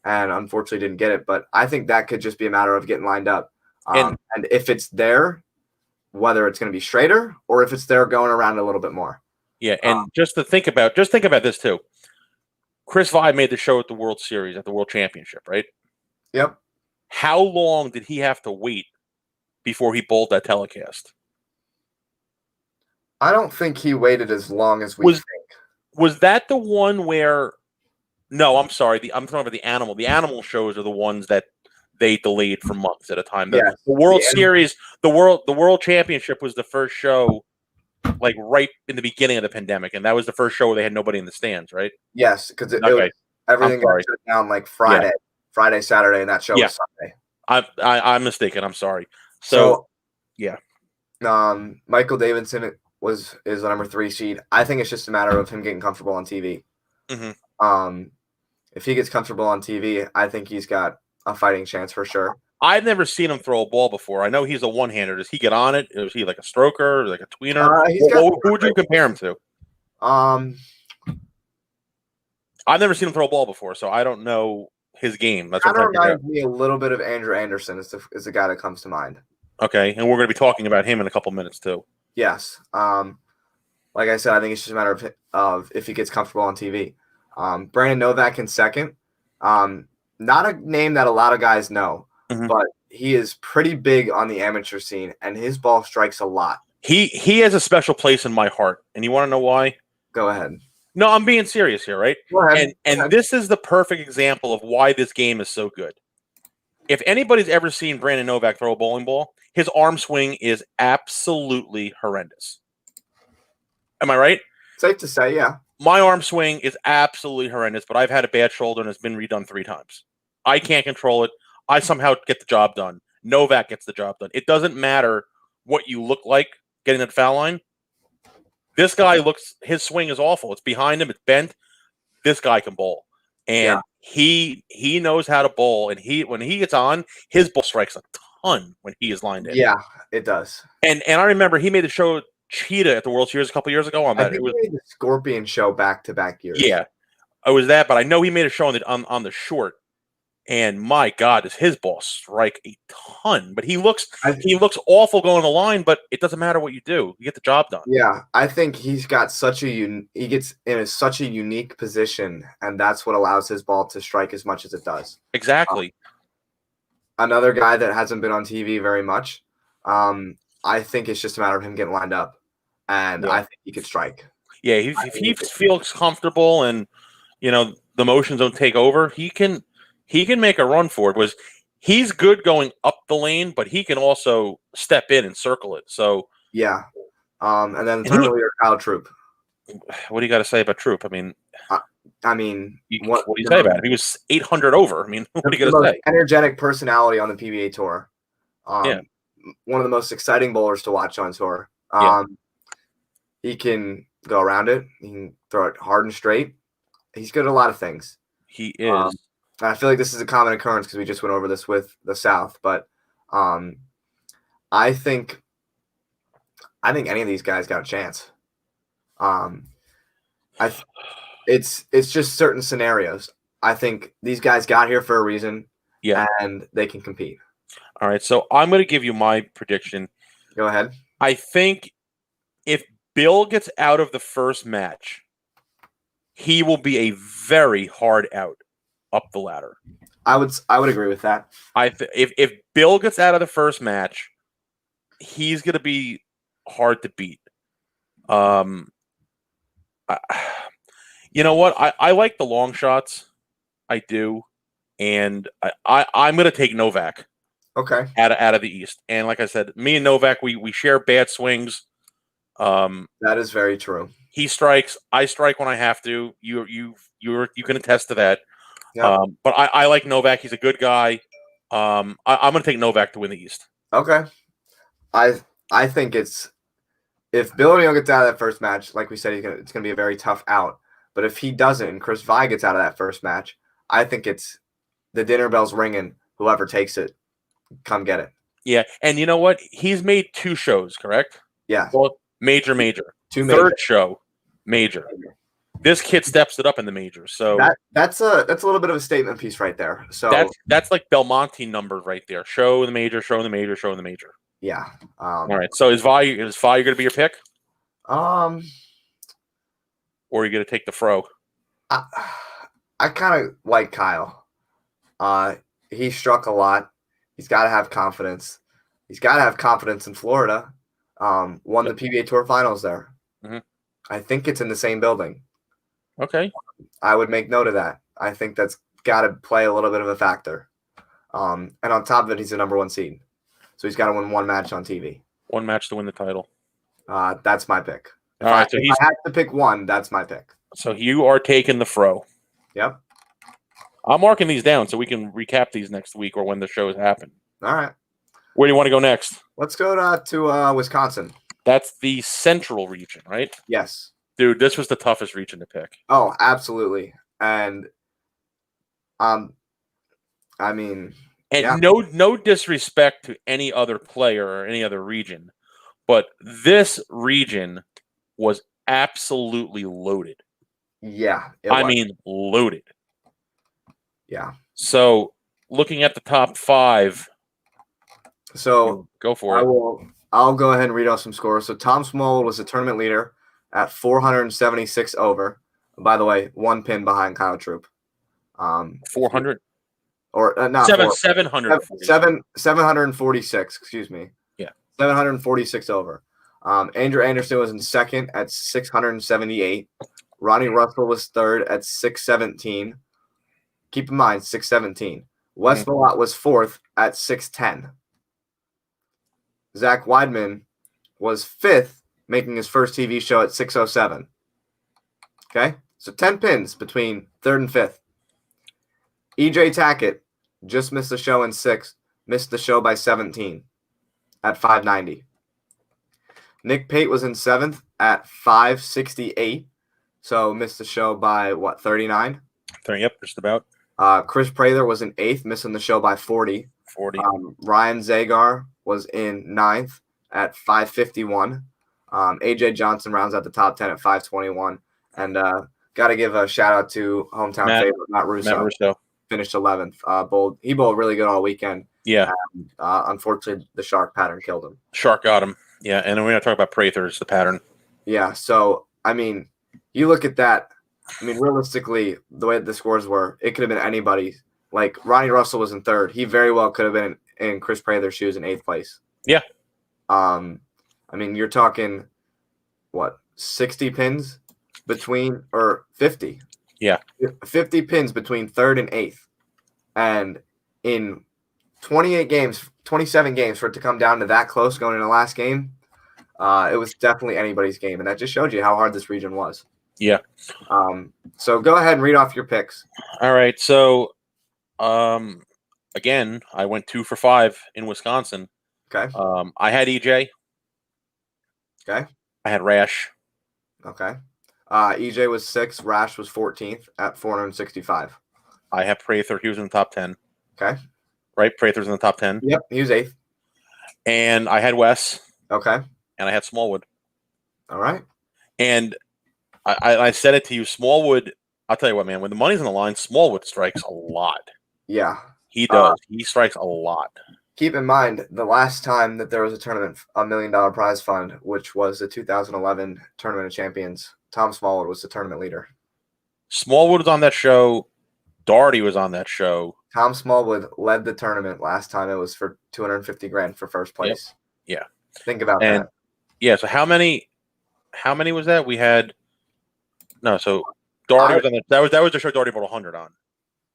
S1: And unfortunately didn't get it. But I think that could just be a matter of getting lined up. And if it's there, whether it's going to be straighter or if it's there going around a little bit more.
S2: Yeah, and just think about this too. Chris Vi made the show at the World Series, at the World Championship, right?
S1: Yep.
S2: How long did he have to wait before he bowled that telecast?
S1: I don't think he waited as long as we think.
S2: Was that the one where? No, I'm sorry. I'm talking about the animal. The animal shows are the ones that they delayed for months at a time. The World Series, the World Championship was the first show, like right in the beginning of the pandemic, and that was the first show where they had nobody in the stands, right?
S1: Yes, because everything got shut down like Friday, Saturday, and that show was Sunday.
S2: I'm mistaken. I'm sorry. So yeah.
S1: Michael Davidson is the number 3 seed. I think it's just a matter of him getting comfortable on TV. If he gets comfortable on TV, I think he's got a fighting chance for sure.
S2: I've never seen him throw a ball before. I know he's a one-hander. Does he get on it? Is he like a stroker, like a tweener? Who would you compare him to? I've never seen him throw a ball before, so I don't know his game. That's what
S1: reminds me a little bit of Andrew Anderson is the guy that comes to mind.
S2: Okay, and we're going to be talking about him in a couple minutes too.
S1: Yes. Like I said, I think it's just a matter of if he gets comfortable on TV. Brandon Novak in second. Not a name that a lot of guys know, but he is pretty big on the amateur scene, and his ball strikes a lot.
S2: He has a special place in my heart, and you want to know why?
S1: Go ahead.
S2: No, I'm being serious here, right?
S1: Go ahead.
S2: And this is the perfect example of why this game is so good. If anybody's ever seen Brandon Novak throw a bowling ball, his arm swing is absolutely horrendous. Am I right?
S1: Safe to say, yeah.
S2: My arm swing is absolutely horrendous, but I've had a bad shoulder and it's been redone 3 times. I can't control it. I somehow get the job done. Novak gets the job done. It doesn't matter what you look like getting at the foul line. This guy his swing is awful. It's behind him. It's bent. This guy can bowl. And he knows how to bowl. And when he gets on, his ball strikes a ton when he is lined in.
S1: Yeah, it does.
S2: And I remember he made the show Cheetah at the World Series a couple years ago on that.
S1: I think he made the Scorpion show back-to-back years.
S2: Yeah, it was that, but I know he made a show on the short And my God, does his ball strike a ton? But he looks
S1: I,
S2: awful going the line, but it doesn't matter what you do. You get the job done.
S1: yeah, I think he's got he gets in such a unique position, and that's what allows his ball to strike as much as it does.
S2: Exactly.
S1: Another guy that hasn't been on TV very much, I think it's just a matter of him getting lined up, and I think he could strike.
S2: Yeah, if he feels comfortable and the motions don't take over, he can make a run for it. He's good going up the lane, but he can also step in and circle it. So
S1: yeah, and then the tournament leader Kyle Troop.
S2: What do you got to say about Troop? I mean,
S1: what
S2: do you say about him? He was 800 over. I mean, what are you going to say?
S1: Energetic personality on the PBA tour.
S2: Yeah.
S1: One of the most exciting bowlers to watch on tour. He can go around it. He can throw it hard and straight. He's good at a lot of things.
S2: He is.
S1: I feel like this is a common occurrence because we just went over this with the South. But I think any of these guys got a chance. It's just certain scenarios. I think these guys got here for a reason.
S2: Yeah,
S1: and they can compete.
S2: All right, so I'm going to give you my prediction.
S1: Go ahead.
S2: I think if Bill gets out of the first match, he will be a very hard out up the ladder.
S1: I would agree with that.
S2: If Bill gets out of the first match, he's going to be hard to beat. You know what? I like the long shots. I do. And I'm going to take Novak.
S1: Okay.
S2: Out of the East. And like I said, me and Novak, we share bad swings.
S1: That is very true.
S2: He strikes. I strike when I have to. You can attest to that.
S1: Yep.
S2: But I like Novak. He's a good guy. I'm going to take Novak to win the East.
S1: Okay. I think if Bill O'Neill gets out of that first match, like we said, it's going to be a very tough out. But if he doesn't, and Chris Vi gets out of that first match, I think it's the dinner bell's ringing. Whoever takes it, come get it.
S2: Yeah, and you know what? He's made 2 shows, correct?
S1: Yeah.
S2: Well, major.
S1: 2
S2: major.
S1: Third
S2: show, major. This kid steps it up in the major. So
S1: that's a little bit of a statement piece right there. So
S2: that's like Belmonte numbers right there. Show in the major, show in the major, show in the major.
S1: Yeah.
S2: All right. So is Vi going to be your pick? Or are you going to take the Fro?
S1: I kind of like Kyle. He struck a lot. He's got to have confidence. He's got to have confidence in Florida. Won the PBA Tour Finals there.
S2: Mm-hmm.
S1: I think it's in the same building.
S2: Okay.
S1: I would make note of that. I think that's got to play a little bit of a factor. And on top of it, he's the number 1 seed. So he's got to win 1 match on TV.
S2: 1 match to win the title.
S1: That's my pick. If
S2: I have
S1: to pick one, that's my pick.
S2: So you are taking the Fro.
S1: Yep.
S2: I'm marking these down so we can recap these next week or when the shows happen.
S1: All right.
S2: Where do you want to go next?
S1: Let's go to Wisconsin.
S2: That's the central region, right?
S1: Yes.
S2: Dude, this was the toughest region to pick.
S1: Oh, absolutely. And I mean,
S2: and no disrespect to any other player or any other region, but this region was absolutely loaded.
S1: Yeah.
S2: I mean, loaded.
S1: Yeah.
S2: So, looking at the top 5.
S1: So,
S2: go for it.
S1: I'll go ahead and read off some scores. So, Tom Smallwood was the tournament leader at 476 over. By the way, 1 pin behind Kyle Troop.
S2: 400?
S1: Or not
S2: 700.
S1: 746, excuse me.
S2: Yeah.
S1: 746 over. Andrew Anderson was in second at 678. Ronnie Russell was third at 617. Keep in mind, 617. Wes Malott was fourth at 610. Zach Weidman was fifth, making his first TV show at 607. Okay? So 10 pins between third and fifth. EJ Tackett just missed the show in sixth, missed the show by 17 at 590. Nick Pate was in seventh at 568, so missed the show by, 39?
S2: Yep, just about.
S1: Chris Prather was in eighth, missing the show by 40. Ryan Zagar was in ninth at 551. AJ Johnson rounds out the top 10 at 521. And got to give a shout out to hometown favorite Matt Russo. finished 11th. He bowled really good all weekend.
S2: Yeah.
S1: Unfortunately, the shark pattern killed him.
S2: Shark got him. Yeah, and then we're going to talk about Prather's, the pattern.
S1: Yeah, so, I mean, you look at that. I mean, realistically, the way the scores were, it could have been anybody. Like, Ronnie Russell was in third. He very well could have been in Chris Prather's shoes in 8th place.
S2: Yeah.
S1: I mean, you're talking, 60 pins between, or 50.
S2: Yeah.
S1: 50 pins between 3rd and 8th. And in 27 games for it to come down to that close going in the last game, it was definitely anybody's game. And that just showed you how hard this region was.
S2: Yeah.
S1: So go ahead and read off your picks.
S2: All right. So, again, I went 2 for 5 in Wisconsin.
S1: Okay.
S2: I had EJ.
S1: Okay.
S2: I had Rash.
S1: Okay. EJ was 6th. Rash was 14th at 465.
S2: I have Prather. He was in the top 10.
S1: Okay.
S2: Right? Prather's in the top 10.
S1: Yep. He was 8th.
S2: And I had Wes.
S1: Okay.
S2: And I had Smallwood.
S1: All right.
S2: And I said it to you, Smallwood, I'll tell you what, man, when the money's on the line, Smallwood strikes a lot.
S1: Yeah.
S2: He does. He strikes a lot.
S1: Keep in mind, the last time that there was a tournament, $1 million prize fund, which was the 2011 Tournament of Champions, Tom Smallwood was the tournament leader.
S2: Smallwood was on that show. Doherty was on that show.
S1: Tom Smallwood led the tournament last time. It was for $250,000 for first place.
S2: Yep. Yeah.
S1: Think about that.
S2: Yeah. So how many was that? We had so Doherty was on that was the show Doherty bought 100 on.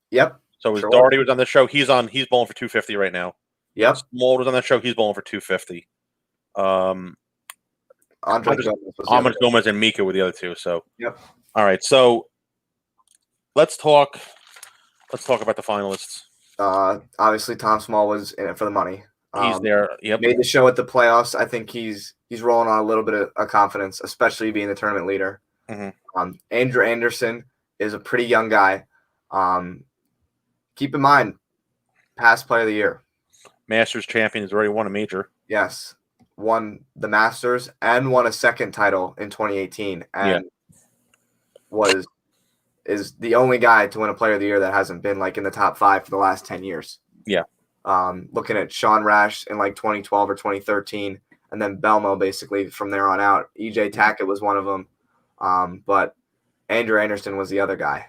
S1: Yep.
S2: So Doherty was on the show. He's bowling for 250 right now.
S1: Yep.
S2: Smallwood was on that show. He's bowling for 250.
S1: Andres
S2: Gomez and Mika were the other two. So
S1: yep.
S2: All right. So let's talk about the finalists.
S1: Obviously Tom Smallwood's in it for the money.
S2: He's there. Yep.
S1: Made the show at the playoffs. I think he's rolling on a little bit of confidence, especially being the tournament leader.
S2: Mm-hmm.
S1: Andrew Anderson is a pretty young guy. Keep in mind, past player of the year. Masters
S2: champion has already won a major.
S1: Yes. Won the Masters and won a second title in 2018 and is the only guy to win a player of the year that hasn't been like in the top 5 for the last 10 years.
S2: Yeah.
S1: Looking at Sean Rash in like 2012 or 2013 and then Belmo basically from there on out. EJ Tackett was one of them. But Andrew Anderson was the other guy.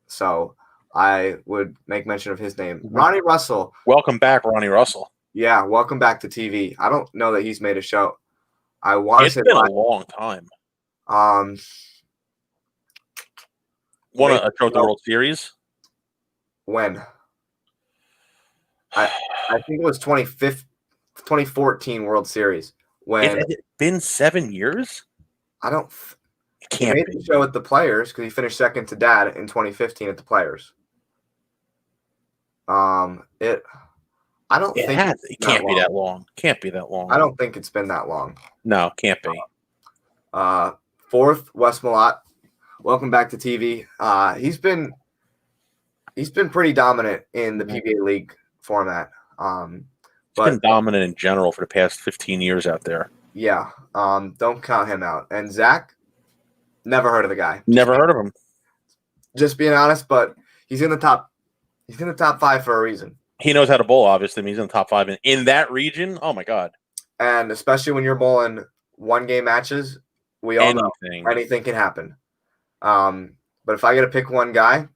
S1: So I would make mention of his name. Ronnie Russell.
S2: Welcome back, Ronnie Russell.
S1: Yeah, welcome back to TV. I don't know that he's made a show. I want to say
S2: it's been a long time. Won a show at the World Series.
S1: When? I think it was 2014 World Series. When
S2: has it been 7 years?
S1: I don't.
S2: It can't
S1: he made the show at the Players because he finished second to Dad in 2015 at the Players. I don't think
S2: it can't be that long. Can't be that long.
S1: I don't think it's been that long.
S2: No, can't be.
S1: 4th, Wes Malott. Welcome back to TV. He's been pretty dominant in the PBA League format.
S2: He's been dominant in general for the past 15 years out there.
S1: Yeah. Don't count him out. And Zach, never heard of the guy.
S2: Never heard of him.
S1: Just being honest, but he's in the top 5 for a reason.
S2: He knows how to bowl, obviously. I mean, he's in the top 5 in that region. Oh my God!
S1: And especially when you're bowling 1-game matches, we all know anything can happen. But if I get to pick one guy,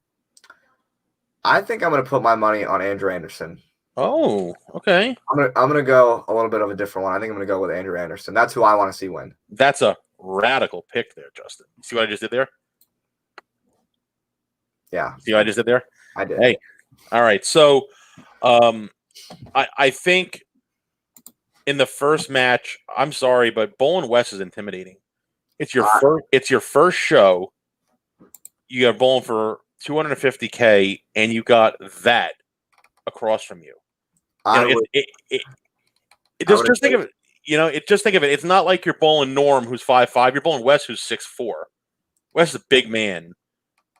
S1: I think I'm going to put my money on Andrew Anderson.
S2: Oh, okay.
S1: I'm gonna go a little bit of a different one. I think I'm going to go with Andrew Anderson. That's who I want to see win.
S2: That's a radical pick there, Justin. See what I just did there?
S1: Yeah.
S2: See what I just did there?
S1: I did.
S2: Hey, all right. So, I think in the first match, I'm sorry, but Bohn West is intimidating. It's your first show. You got Bohn for $250K, and you got that across from you. Just think of it. Just think of it. It's not like you're bowling Norm, who's 5'5". You're bowling West, who's 6'4". West is a big man,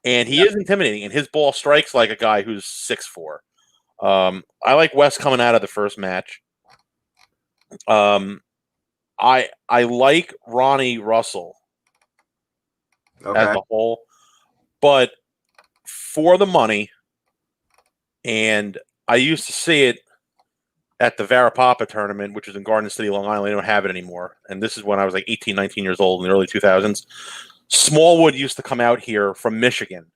S2: and he is intimidating. And his ball strikes like a guy who's 6'4". I like West coming out of the first match. I like Ronnie Russell as a whole, but for the money, And I used to see it at the Varapapa tournament, which is in Garden City, Long Island. They don't have it anymore. And this is when I was like 18, 19 years old in the early 2000s. Smallwood used to come out here from Michigan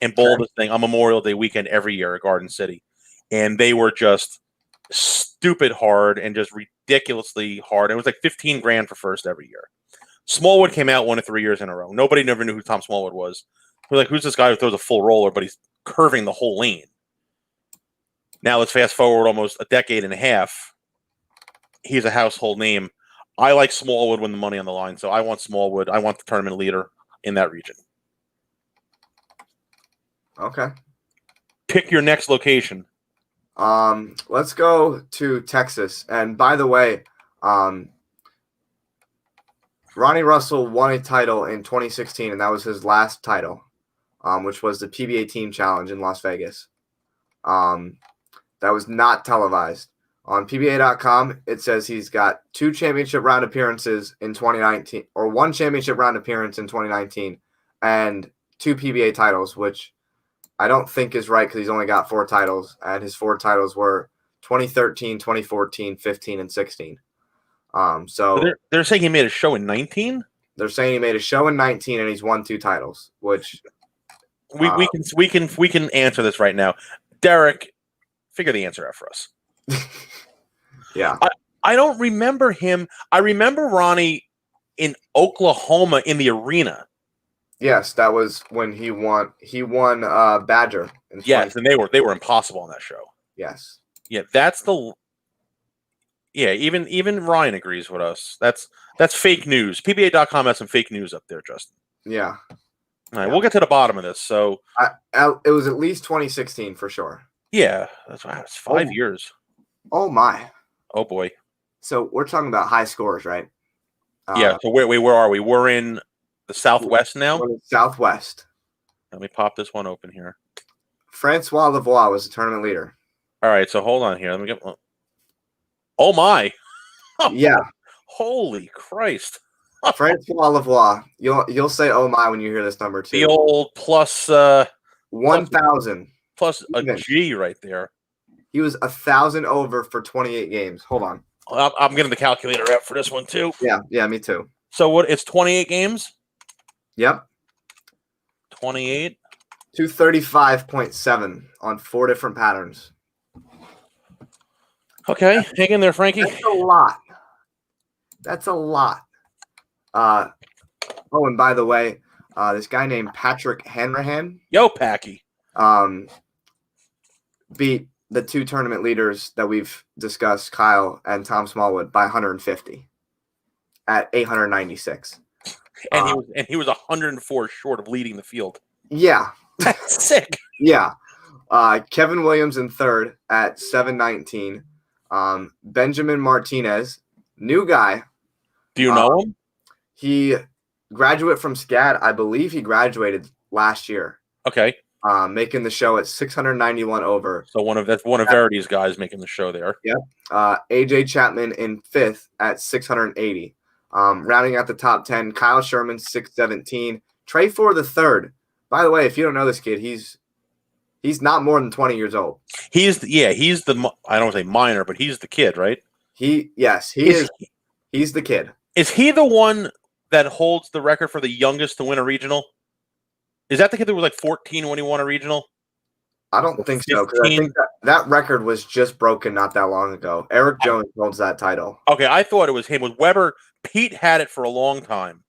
S2: and bowl this thing on Memorial Day weekend every year at Garden City. And they were just stupid hard and just ridiculously hard. It was like 15 grand for first every year. Smallwood came out 1 to 3 years in a row. Nobody never knew who Tom Smallwood was. We're like, who's this guy who throws a full roller, but he's curving the whole lane? Now let's fast forward almost a decade and a half. He's a household name. I like Smallwood when the money on the line, so I want Smallwood. I want the tournament leader in that region.
S1: Okay.
S2: Pick your next location.
S1: Let's go to Texas. And by the way, Ronnie Russell won a title in 2016, and that was his last title, which was the PBA Team Challenge in Las Vegas. That was not televised. On PBA.com, it says he's got 2 championship round appearances in 2019, or 1 championship round appearance in 2019, and 2 PBA titles, which I don't think is right because he's only got 4 titles, and his 4 titles were 2013, 2014, 15, and 16. So
S2: they're saying he made a show in 19?
S1: They're saying he made a show in 19 and he's won 2 titles, which
S2: we can answer this right now. Derek, figure the answer out for us.
S1: Yeah.
S2: I don't remember him. I remember Ronnie in Oklahoma in the arena.
S1: Yes, that was when he won. He won Badger.
S2: Yes, and they were impossible on that show.
S1: Yes.
S2: Yeah, even Ryan agrees with us. That's fake news. PBA.com has some fake news up there, Justin.
S1: Yeah.
S2: All right, we'll get to the bottom of this. So
S1: it was at least 2016 for sure.
S2: Yeah, that's 5 years.
S1: Oh my.
S2: Oh boy.
S1: So we're talking about high scores, right?
S2: Yeah. So where are we? We're in the Southwest now.
S1: We're in the Southwest.
S2: Let me pop this one open here.
S1: Francois Lavoie was the tournament leader.
S2: All right, so hold on here. Let me get. Oh my.
S1: Yeah.
S2: Holy Christ.
S1: Francois Lavoie. You'll say oh my when you hear this number too.
S2: The old plus
S1: 1,000.
S2: Plus a G right there.
S1: He was 1,000 over for 28 games. Hold on.
S2: I'm getting the calculator out for this one too.
S1: Yeah, me too.
S2: So what? It's 28 games.
S1: Yep.
S2: 28.
S1: 235.7 on 4 different patterns.
S2: Okay, hang in there, Frankie.
S1: That's a lot. Oh, and by the way, this guy named Patrick Hanrahan.
S2: Yo, Packy.
S1: Beat the 2 tournament leaders that we've discussed, Kyle and Tom Smallwood, by 150 at 896.
S2: And he was 104 short of leading the field.
S1: Yeah.
S2: That's sick.
S1: Yeah. Kevin Williams in 3rd at 719. Benjamin Martinez, new guy.
S2: Do you know him?
S1: He graduate from SCAD. I believe he graduated last year.
S2: Okay.
S1: Making the show at 691 over.
S2: So one of Verity's guys making the show there.
S1: Yep. AJ Chapman in 5th at 680. Rounding out the top 10, Kyle Sherman 617. Trey Ford the 3rd. By the way, if you don't know this kid, he's not more than 20 years old. He's
S2: the I don't want to say minor, but he's the kid, right?
S1: He is. He's the kid.
S2: Is he the one that holds the record for the youngest to win a regional? Is that the kid that was like 14 when he won a regional?
S1: I don't think so. Because I think that record was just broken not that long ago. Eric Jones holds that title.
S2: Okay, I thought it was him. With Weber, Pete had it for a long time.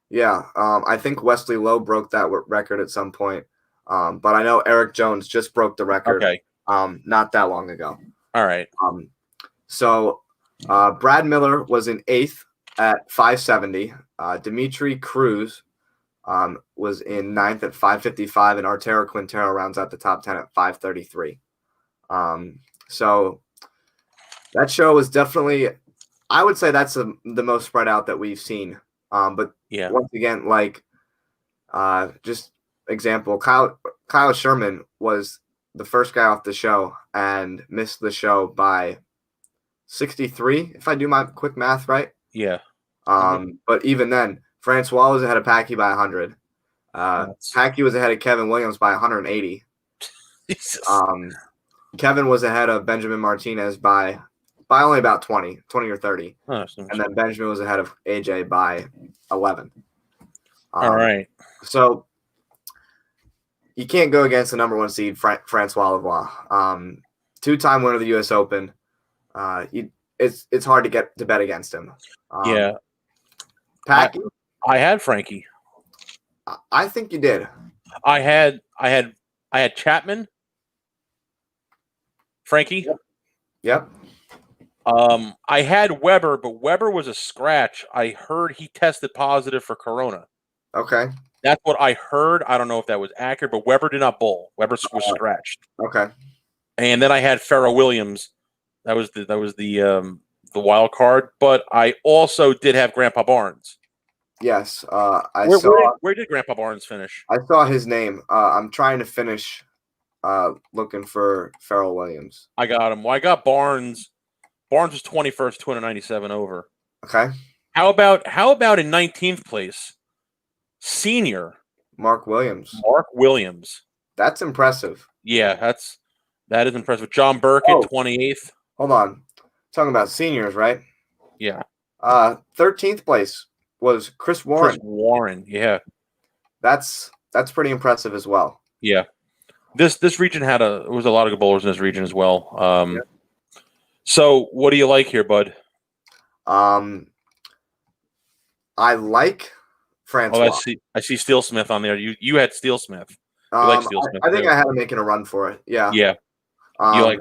S1: Yeah, I think Wesley Lowe broke that record at some point. But I know Eric Jones just broke the record.
S2: Okay.
S1: Not that long ago.
S2: All right.
S1: So Brad Miller was in 8th at 570. Dimitri Cruz was in 9th at 555, and Arturo Quintero rounds out the top 10 at 533. So that show was definitely, I would say that's the most spread out that we've seen. But
S2: yeah,
S1: once again, like just example, Kyle Sherman was the first guy off the show and missed the show by 63, if I do my quick math right.
S2: Yeah.
S1: But even then, Francois was ahead of Packy by 100. Packy was ahead of Kevin Williams by 180.
S2: Jesus.
S1: Kevin was ahead of Benjamin Martinez by only about 20 or 30.
S2: Oh,
S1: And then Benjamin was ahead of AJ by 11.
S2: All right.
S1: So you can't go against the number one seed, Francois Lavoie. 2-time winner of the U.S. Open. It's hard to bet against him.
S2: Yeah.
S1: Packy?
S2: I had Frankie.
S1: I think you did.
S2: I had Chapman. Frankie.
S1: Yep.
S2: I had Weber, but Weber was a scratch. I heard he tested positive for Corona.
S1: Okay.
S2: That's what I heard. I don't know if that was accurate, but Weber did not bowl. Weber was scratched.
S1: Okay.
S2: And then I had Pharoah Williams. That was the wild card. But I also did have Grandpa Barnes.
S1: Yes.
S2: Where did Grandpa Barnes finish?
S1: I saw his name. I'm trying to finish looking for Pharoah Williams.
S2: I got him. Well, I got Barnes. Barnes was 21st, 297 over.
S1: Okay.
S2: How about in 19th place? Senior
S1: Mark Williams.
S2: That's
S1: impressive.
S2: Yeah, that is impressive. John Burkett, 28th.
S1: Hold on. Talking about seniors, right?
S2: Yeah.
S1: 13th place was Chris Warren.
S2: Yeah.
S1: That's pretty impressive as well.
S2: Yeah. This region was a lot of good bowlers in this region as well.
S1: Yeah.
S2: So what do you like here, bud?
S1: I like Francois.
S2: Oh, I see Steel Smith on there. You had Steel Smith. You like Steel Smith.
S1: I think I had him making a run for it. Yeah.
S2: Yeah. You like?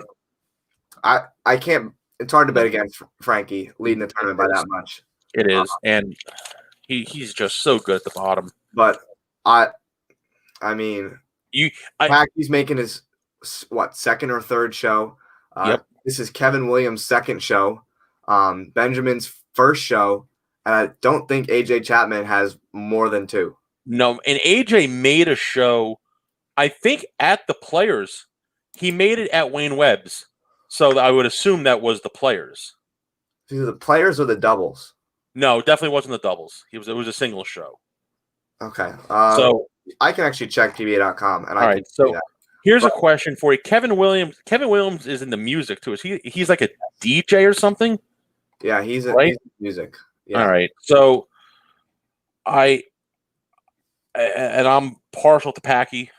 S1: I can't. It's hard to bet against Frankie leading the tournament by that much.
S2: It is, and he's just so good at the bottom.
S1: But I mean, Packie's making his second or third show.
S2: Yep.
S1: This is Kevin Williams' second show. Benjamin's first show. And I don't think AJ Chapman has more than 2.
S2: No, and AJ made a show, I think, at the Players. He made it at Wayne Webb's. So I would assume that was the Players.
S1: Either the Players or the doubles?
S2: No, it definitely wasn't the doubles. It was a single show.
S1: Okay.
S2: So
S1: I can actually check PBA.com. And
S2: all right, so here's a question for you. Kevin Williams is in the music, too. Is he's like a DJ or something?
S1: Yeah, he's in music. Yeah.
S2: All right. So I'm partial to Packy.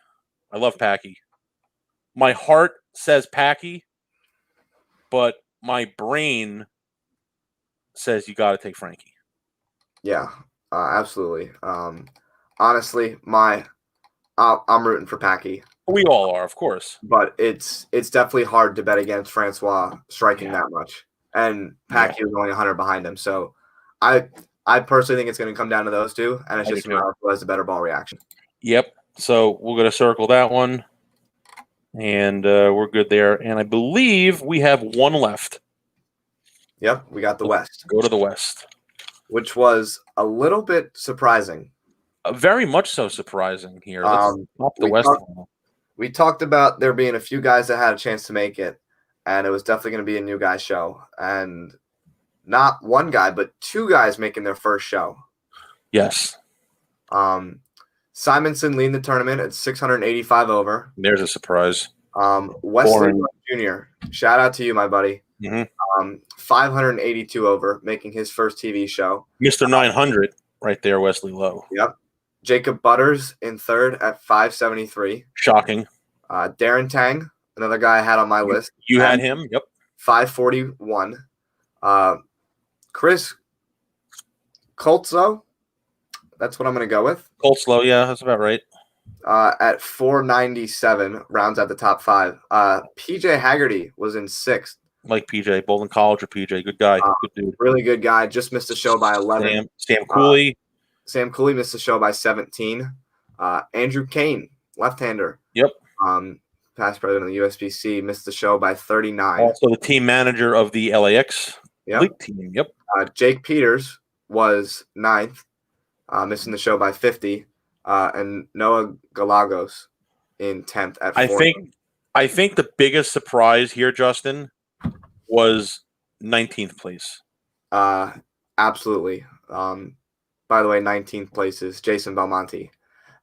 S2: I love Packy. My heart says Packy, but my brain says you got to take Frankie.
S1: Yeah, absolutely. Honestly, I'm rooting for Packy.
S2: We all are, of course.
S1: But it's definitely hard to bet against Francois striking that much. And Packy was only 100 behind him. So I personally think it's going to come down to those two, and it's just a matter of who has the better ball reaction.
S2: Yep. So we're going to circle that one, and we're good there. And I believe we have one left.
S1: Yep, we got the West.
S2: Go to the West.
S1: Which was a little bit surprising.
S2: Very much so surprising here. Let's pop the West.
S1: We talked about there being a few guys that had a chance to make it, and it was definitely going to be a new guy show. And not one guy, but 2 guys making their first show.
S2: Yes.
S1: Simonson leading the tournament at 685 over.
S2: There's a surprise.
S1: Wesley Jr., shout out to you, my buddy.
S2: Mm-hmm.
S1: 582 over, making his first TV show.
S2: Mr. 900 right there, Wesley Lowe.
S1: Yep. Jacob Butters in third at 573.
S2: Shocking.
S1: Darren Tang, another guy I had on my list.
S2: You had him? Yep.
S1: 541. Chris Coltzo, that's what I'm going to go with.
S2: Coltslow, yeah, that's about right.
S1: At 497, rounds out the top 5. PJ Haggerty was in 6th.
S2: Like PJ, Bowling College or PJ, good guy, good dude.
S1: Really good guy. Just missed the show by 11.
S2: Sam Cooley.
S1: Sam Cooley missed the show by 17. Andrew Kane, left-hander.
S2: Yep.
S1: Past president of the USBC, missed the show by 39.
S2: Also the team manager of the LAX league team. Yep.
S1: Jake Peters was 9th, missing the show by 50. And Noah Galagos in 10th at 4.
S2: I think the biggest surprise here, Justin, was 19th place.
S1: Absolutely. By the way, 19th place is Jason Belmonte,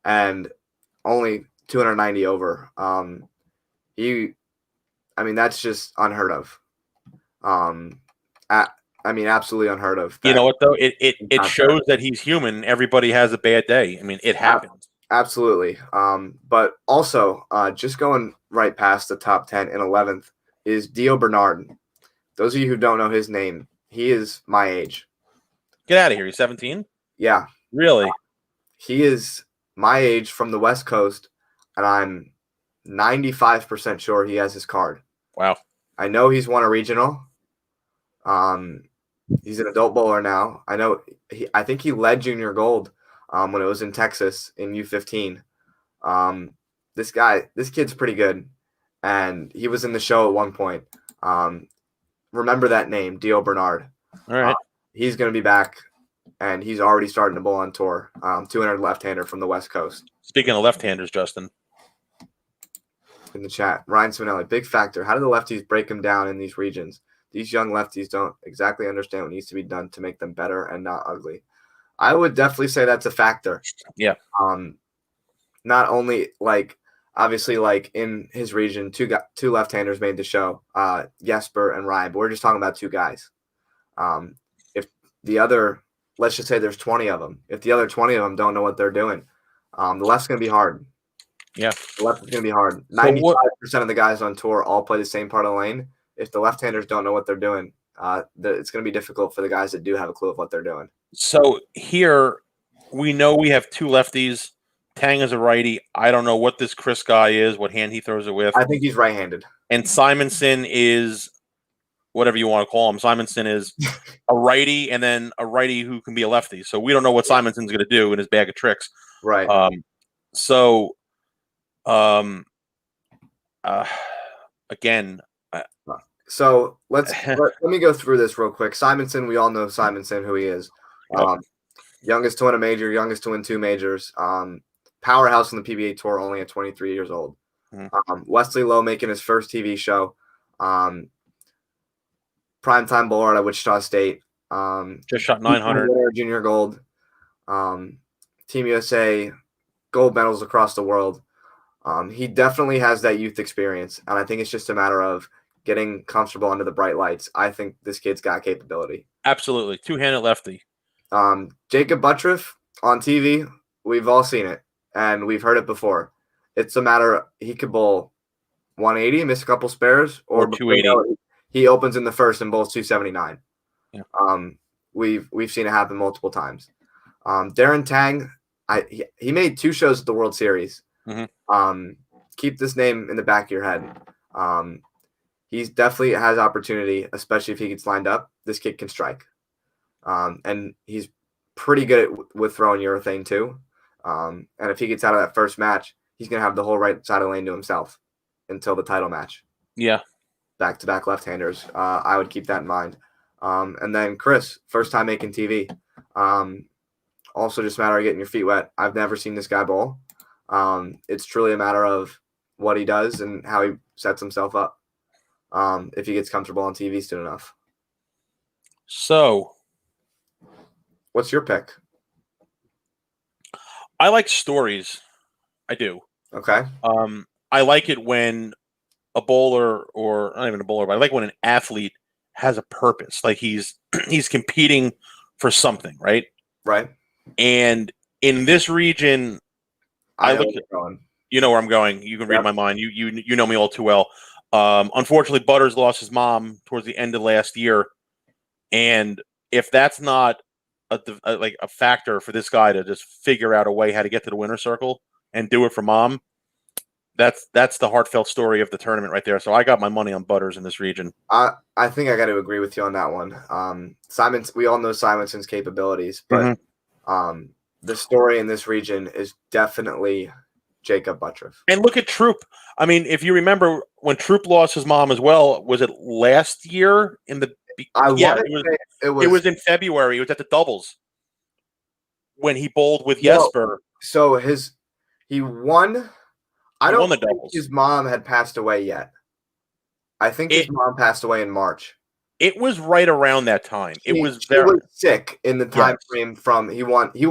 S1: and only 290 over. That's just unheard of. Absolutely unheard of.
S2: You know what though? It shows that he's human. Everybody has a bad day. I mean, it happens.
S1: Absolutely. But also, just going right past the top 10 in 11th is Dio Bernard. Those of you who don't know his name, he is my age.
S2: Get out of here. He's 17?
S1: Yeah.
S2: Really?
S1: He is my age from the West Coast, and I'm 95% sure he has his card.
S2: Wow.
S1: I know he's won a regional. He's an adult bowler now. I think he led junior gold when it was in Texas in U15. This kid's pretty good, and he was in the show at one point. Remember that name, Dio Bernard.
S2: All right.
S1: He's going to be back, and he's already starting to bowl on tour. 200 left-hander from the West Coast.
S2: Speaking of left-handers, Justin.
S1: In the chat, Ryan Spinelli, big factor. How do the lefties break them down in these regions? These young lefties don't exactly understand what needs to be done to make them better and not ugly. I would definitely say that's a factor.
S2: Yeah.
S1: Not only obviously in his region, two left-handers made the show, Jesper and Ryan, but we're just talking about two guys. If the other, let's just say there's 20 of them. If the other 20 of them don't know what they're doing, the left's going to be hard.
S2: Yeah.
S1: The left is going to be hard. 95% of the guys on tour all play the same part of the lane. If the left-handers don't know what they're doing, it's going to be difficult for the guys that do have a clue of what they're doing.
S2: So here we know we have two lefties. Tang is a righty. I don't know what this Chris guy is, what hand he throws it with.
S1: I think he's right-handed.
S2: And Simonson is whatever you want to call him. Simonson is a righty and then a righty who can be a lefty. So we don't know what Simonson's going to do in his bag of tricks.
S1: Right.
S2: Again.
S1: So let me go through this real quick. Simonson, we all know Simonson, who he is. Youngest to win a major, youngest to win two majors. Powerhouse on the PBA tour, only at 23 years old. Mm-hmm. Wesley Lowe making his first TV show. Primetime bowler at Wichita State.
S2: Just shot 900.
S1: Junior gold. Team USA gold medals across the world. He definitely has that youth experience, and I think it's just a matter of getting comfortable under the bright lights. I think this kid's got capability.
S2: Absolutely. Two-handed lefty.
S1: Jacob Buttriff on TV, we've all seen it, and we've heard it before. It's a matter of he could bowl 180, miss a couple spares, or
S2: 280.
S1: He opens in the first and bowls 279.
S2: Yeah.
S1: We've seen it happen multiple times. Darren Tang, he made two shows at the World Series. Mm-hmm. Keep this name in the back of your head. He definitely has opportunity, especially if he gets lined up. This kid can strike. And he's pretty good with throwing urethane too. And if he gets out of that first match, he's going to have the whole right side of the lane to himself until the title match.
S2: Yeah.
S1: Back-to-back left-handers. I would keep that in mind. And then Chris, first time making TV. Also just a matter of getting your feet wet. I've never seen this guy bowl. It's truly a matter of what he does and how he sets himself up. If he gets comfortable on TV soon enough.
S2: So,
S1: what's your pick?
S2: I like stories. I do.
S1: Okay.
S2: I like it when a bowler, or not even a bowler, but I like when an athlete has a purpose. Like he's competing for something, right?
S1: Right.
S2: And in this region, you know where I'm going. You can read my mind. You know me all too well. Unfortunately, Butters lost his mom towards the end of last year, and if that's not a factor for this guy to just figure out a way how to get to the winner's circle and do it for mom, that's the heartfelt story of the tournament right there. So I got my money on Butters in this region.
S1: I think I got to agree with you on that one. We all know Simonson's capabilities, but the story in this region is definitely Jacob Buttriff.
S2: And look at Troop. I mean, if you remember when Troop lost his mom as well, was it last year in the? It was in February. It was at the doubles when he bowled with Jesper.
S1: So he won. I don't think
S2: doubles.
S1: His mom had passed away yet. I think his mom passed away in March.
S2: It was right around that time. She was
S1: sick in the time frame from he won 3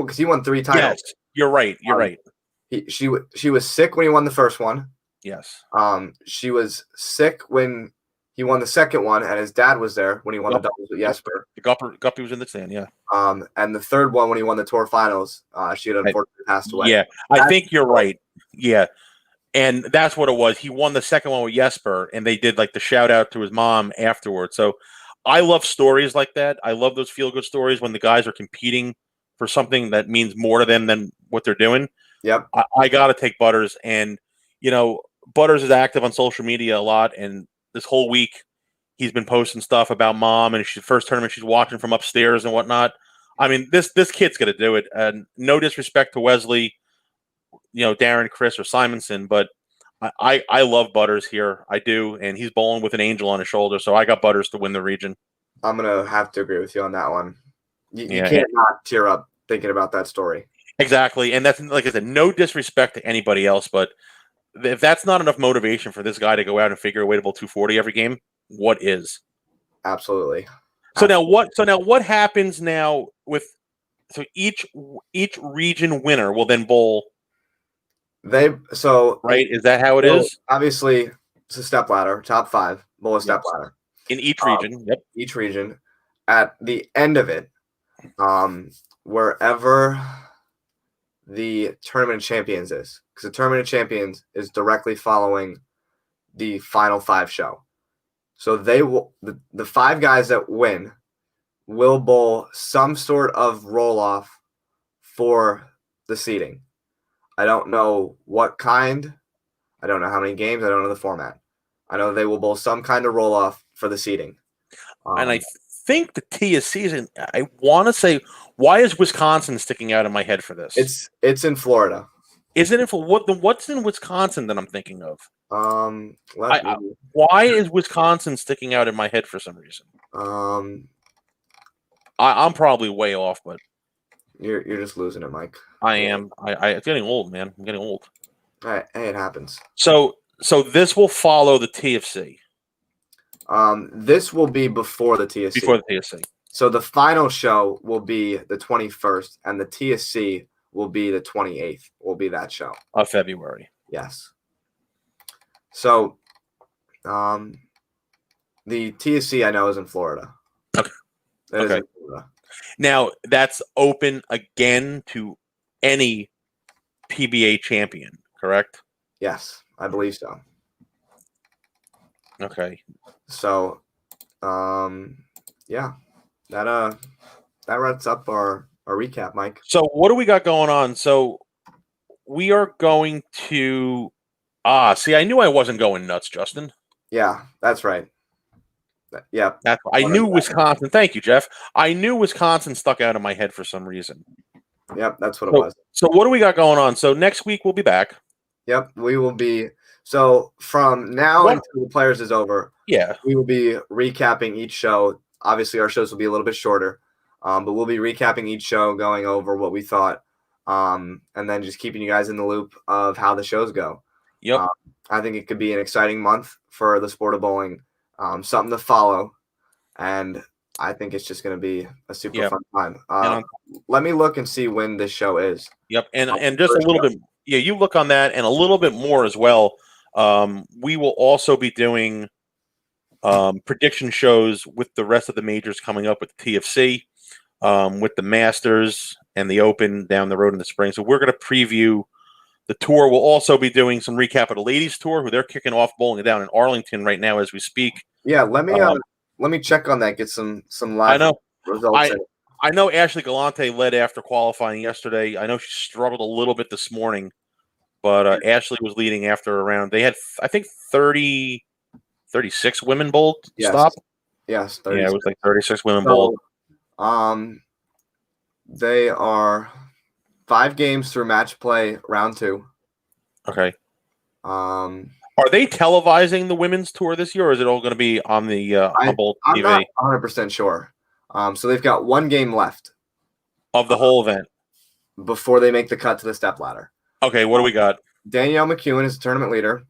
S1: titles.
S2: Yes, you're right. You're right.
S1: She was sick when he won the first one.
S2: Yes.
S1: She was sick when he won the second one, and his dad was there when he won the doubles with Jesper.
S2: Guppy was in the stand, yeah.
S1: And the third one when he won the tour finals, she had unfortunately passed away.
S2: Yeah, I think you're right. Yeah. And that's what it was. He won the second one with Jesper, and they did like the shout out to his mom afterwards. So I love stories like that. I love those feel good stories when the guys are competing for something that means more to them than what they're doing.
S1: Yep.
S2: I got to take Butters. And, Butters is active on social media a lot. And this whole week, he's been posting stuff about mom and she's first tournament she's watching from upstairs and whatnot. I mean, this kid's going to do it. And no disrespect to Wesley, Darren, Chris, or Simonson, but I love Butters here. I do, and he's bowling with an angel on his shoulder, so I got Butters to win the region.
S1: I'm going to have to agree with you on that one. You can't not tear up thinking about that story.
S2: Exactly, and that's, like I said, no disrespect to anybody else, but if that's not enough motivation for this guy to go out and figure a way to bowl 240 every game, what is?
S1: Absolutely.
S2: So now what happens now with each region winner will then bowl.
S1: Right?
S2: Is that how it is?
S1: Obviously, it's a step ladder, top 5, bowl a step ladder.
S2: In each region, yep.
S1: Each region. At the end of it, wherever the Tournament of Champions is, because the Tournament of Champions is directly following the final 5 show. So they will the 5 guys that win will bowl some sort of roll-off for the seeding. I don't know what kind. I don't know how many games. I don't know the format. I know they will bowl some kind of roll-off for the seeding.
S2: And I think the T is season. I want to say, why is Wisconsin sticking out in my head for this?
S1: It's in Florida.
S2: Isn't it for what's in Wisconsin that I'm thinking of?
S1: Why
S2: is Wisconsin sticking out in my head for some reason? I'm probably way off, but
S1: you're just losing it, Mike.
S2: I am. It's getting old, man. I'm getting old.
S1: Hey, it happens.
S2: So this will follow the TFC.
S1: This will be before the TSC.
S2: Before the TSC.
S1: So the final show will be the 21st, and the TSC will be the 28th. Will be that show
S2: of February.
S1: Yes. So, the TSC I know is in Florida.
S2: Okay. Okay. In Florida. Now that's open again to any PBA champion, correct?
S1: Yes, I believe so.
S2: Okay.
S1: So, yeah, that wraps up our recap, Mike.
S2: So what do we got going on? So we are going to see, I knew I wasn't going nuts, Justin.
S1: Yeah, that's right. Yeah.
S2: I knew Wisconsin. Thank you, Jeff. I knew Wisconsin stuck out of my head for some reason.
S1: Yep, that's what it was.
S2: So what do we got going on? So next week we'll be back.
S1: Yep, we will be. So from now until the Players is over, we will be recapping each show. Obviously, our shows will be a little bit shorter, but we'll be recapping each show, going over what we thought, and then just keeping you guys in the loop of how the shows go.
S2: Yep.
S1: I think it could be an exciting month for the sport of bowling, something to follow, and I think it's just going to be a super fun time. Let me look and see when this show is.
S2: Yep, and just a little bit. Yeah, you look on that and a little bit more as well. We will also be doing prediction shows with the rest of the majors coming up with the TFC, with the Masters and the Open down the road in the spring. So we're going to preview the tour. We'll also be doing some recap of the ladies tour, who they're kicking off bowling it down in Arlington right now as we speak.
S1: Yeah, let me check on that. Get some live results.
S2: I know Ashley Galante led after qualifying yesterday. I know she struggled a little bit this morning, but Ashley was leading after a round. They had, I think, 36 women bowled. Stop.
S1: Yes,
S2: 36. Yeah, it was like 36 women bowled.
S1: They are 5 games through match play round 2.
S2: Okay. Are they televising the women's tour this year, or is it all going to be on the Bowl TV?
S1: I'm not 100% sure. So they've got 1 game left
S2: of the whole event
S1: before they make the cut to the step ladder.
S2: Okay, what do we got?
S1: Danielle McEwen is the tournament leader.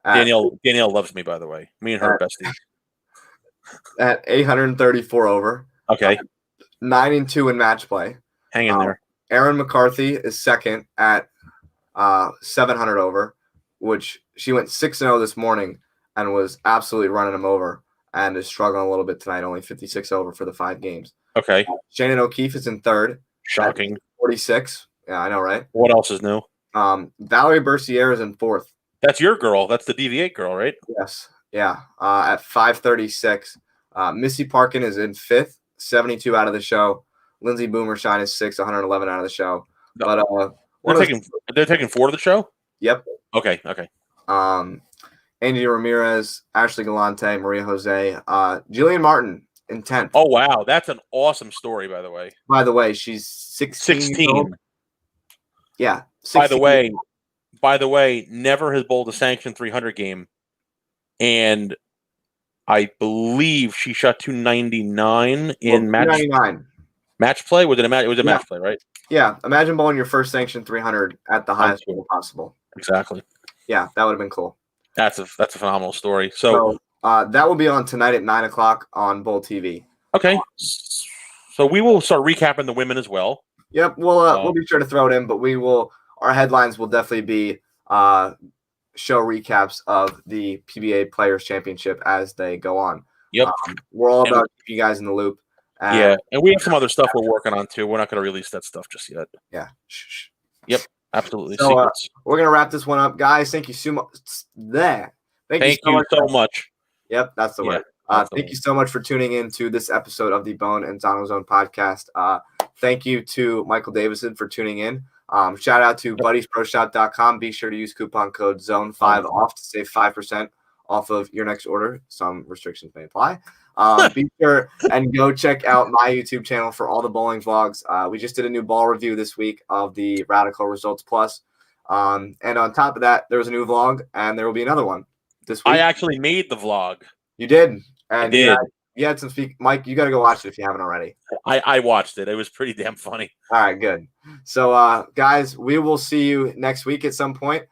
S2: Danielle loves me, by the way. Me and her besties.
S1: At 834 over.
S2: Okay.
S1: 9-2 in match play.
S2: Hang in there.
S1: Aaron McCarthy is second at 700 over. which she went 6-0 this morning and was absolutely running him over and is struggling a little bit tonight, only 56 over for the 5 games.
S2: Okay.
S1: Shannon O'Keefe is in third.
S2: Shocking.
S1: 46. Yeah, I know, right?
S2: What else is new?
S1: Valerie Bercier is in fourth.
S2: That's your girl. That's the DV8 girl, right?
S1: Yes. Yeah. At 536. Missy Parkin is in fifth, 72 out of the show. Lindsay Boomershine is sixth, 111 out of the show.
S2: No.
S1: But
S2: they're taking 4 of the show?
S1: Yep.
S2: Okay.
S1: Andy Ramirez, Ashley Galante, Maria Jose, Jillian Martin in 10th.
S2: Oh, wow. That's an awesome story, by the way.
S1: By the way, she's 16.
S2: 16.
S1: Yeah. 16.
S2: By the way, never has bowled a sanctioned 300 game. And I believe she shot 299 in match play. Was it a match? It was a match play, right?
S1: Yeah. Imagine bowling your first sanctioned 300 at the highest level possible.
S2: Exactly.
S1: Yeah, that would have been cool.
S2: That's a phenomenal story. So
S1: that will be on tonight at 9:00 on Bowl TV.
S2: Okay. So we will start recapping the women as well.
S1: Yep, we'll be sure to throw it in, but our headlines will definitely be show recaps of the PBA Players Championship as they go on.
S2: Yep.
S1: We're all about keeping you guys in the loop.
S2: And we have some other stuff we're working on too. We're not going to release that stuff just yet.
S1: Yeah. Shh.
S2: Yep. Absolutely.
S1: So we're going to wrap this one up. Guys, thank you so much. Thank you so much. Yep, that's the word. Thank you so much for tuning in to this episode of the Bohn and Zano Zone podcast. Thank you to Michael Davison for tuning in. Shout out to buddiesproshop.com. Be sure to use coupon code ZONE5 off to save 5% off of your next order. Some restrictions may apply. Be sure and go check out my YouTube channel for all the bowling vlogs. We just did a new ball review this week of the Radical Results Plus. And on top of that, there was a new vlog, and there will be another one this week.
S2: I actually made the vlog.
S1: You did? And
S2: I did.
S1: You had some Mike, you got to go watch it if you haven't already.
S2: I watched it. It was pretty damn funny.
S1: All right, good. So, guys, we will see you next week at some point.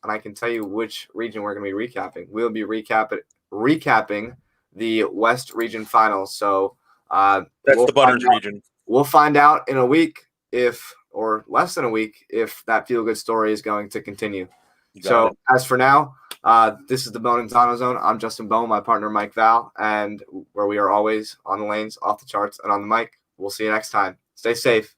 S1: And I can tell you which region we're going to be recapping. We'll be recapping the West Region Finals. So
S2: that's the Butters region.
S1: We'll find out in a week or less than a week if that feel-good story is going to continue. So as for now, this is the Bohn and Zano Zone. I'm Justin Bohn, my partner Mike Val, and where we are always on the lanes, off the charts, and on the mic. We'll see you next time. Stay safe.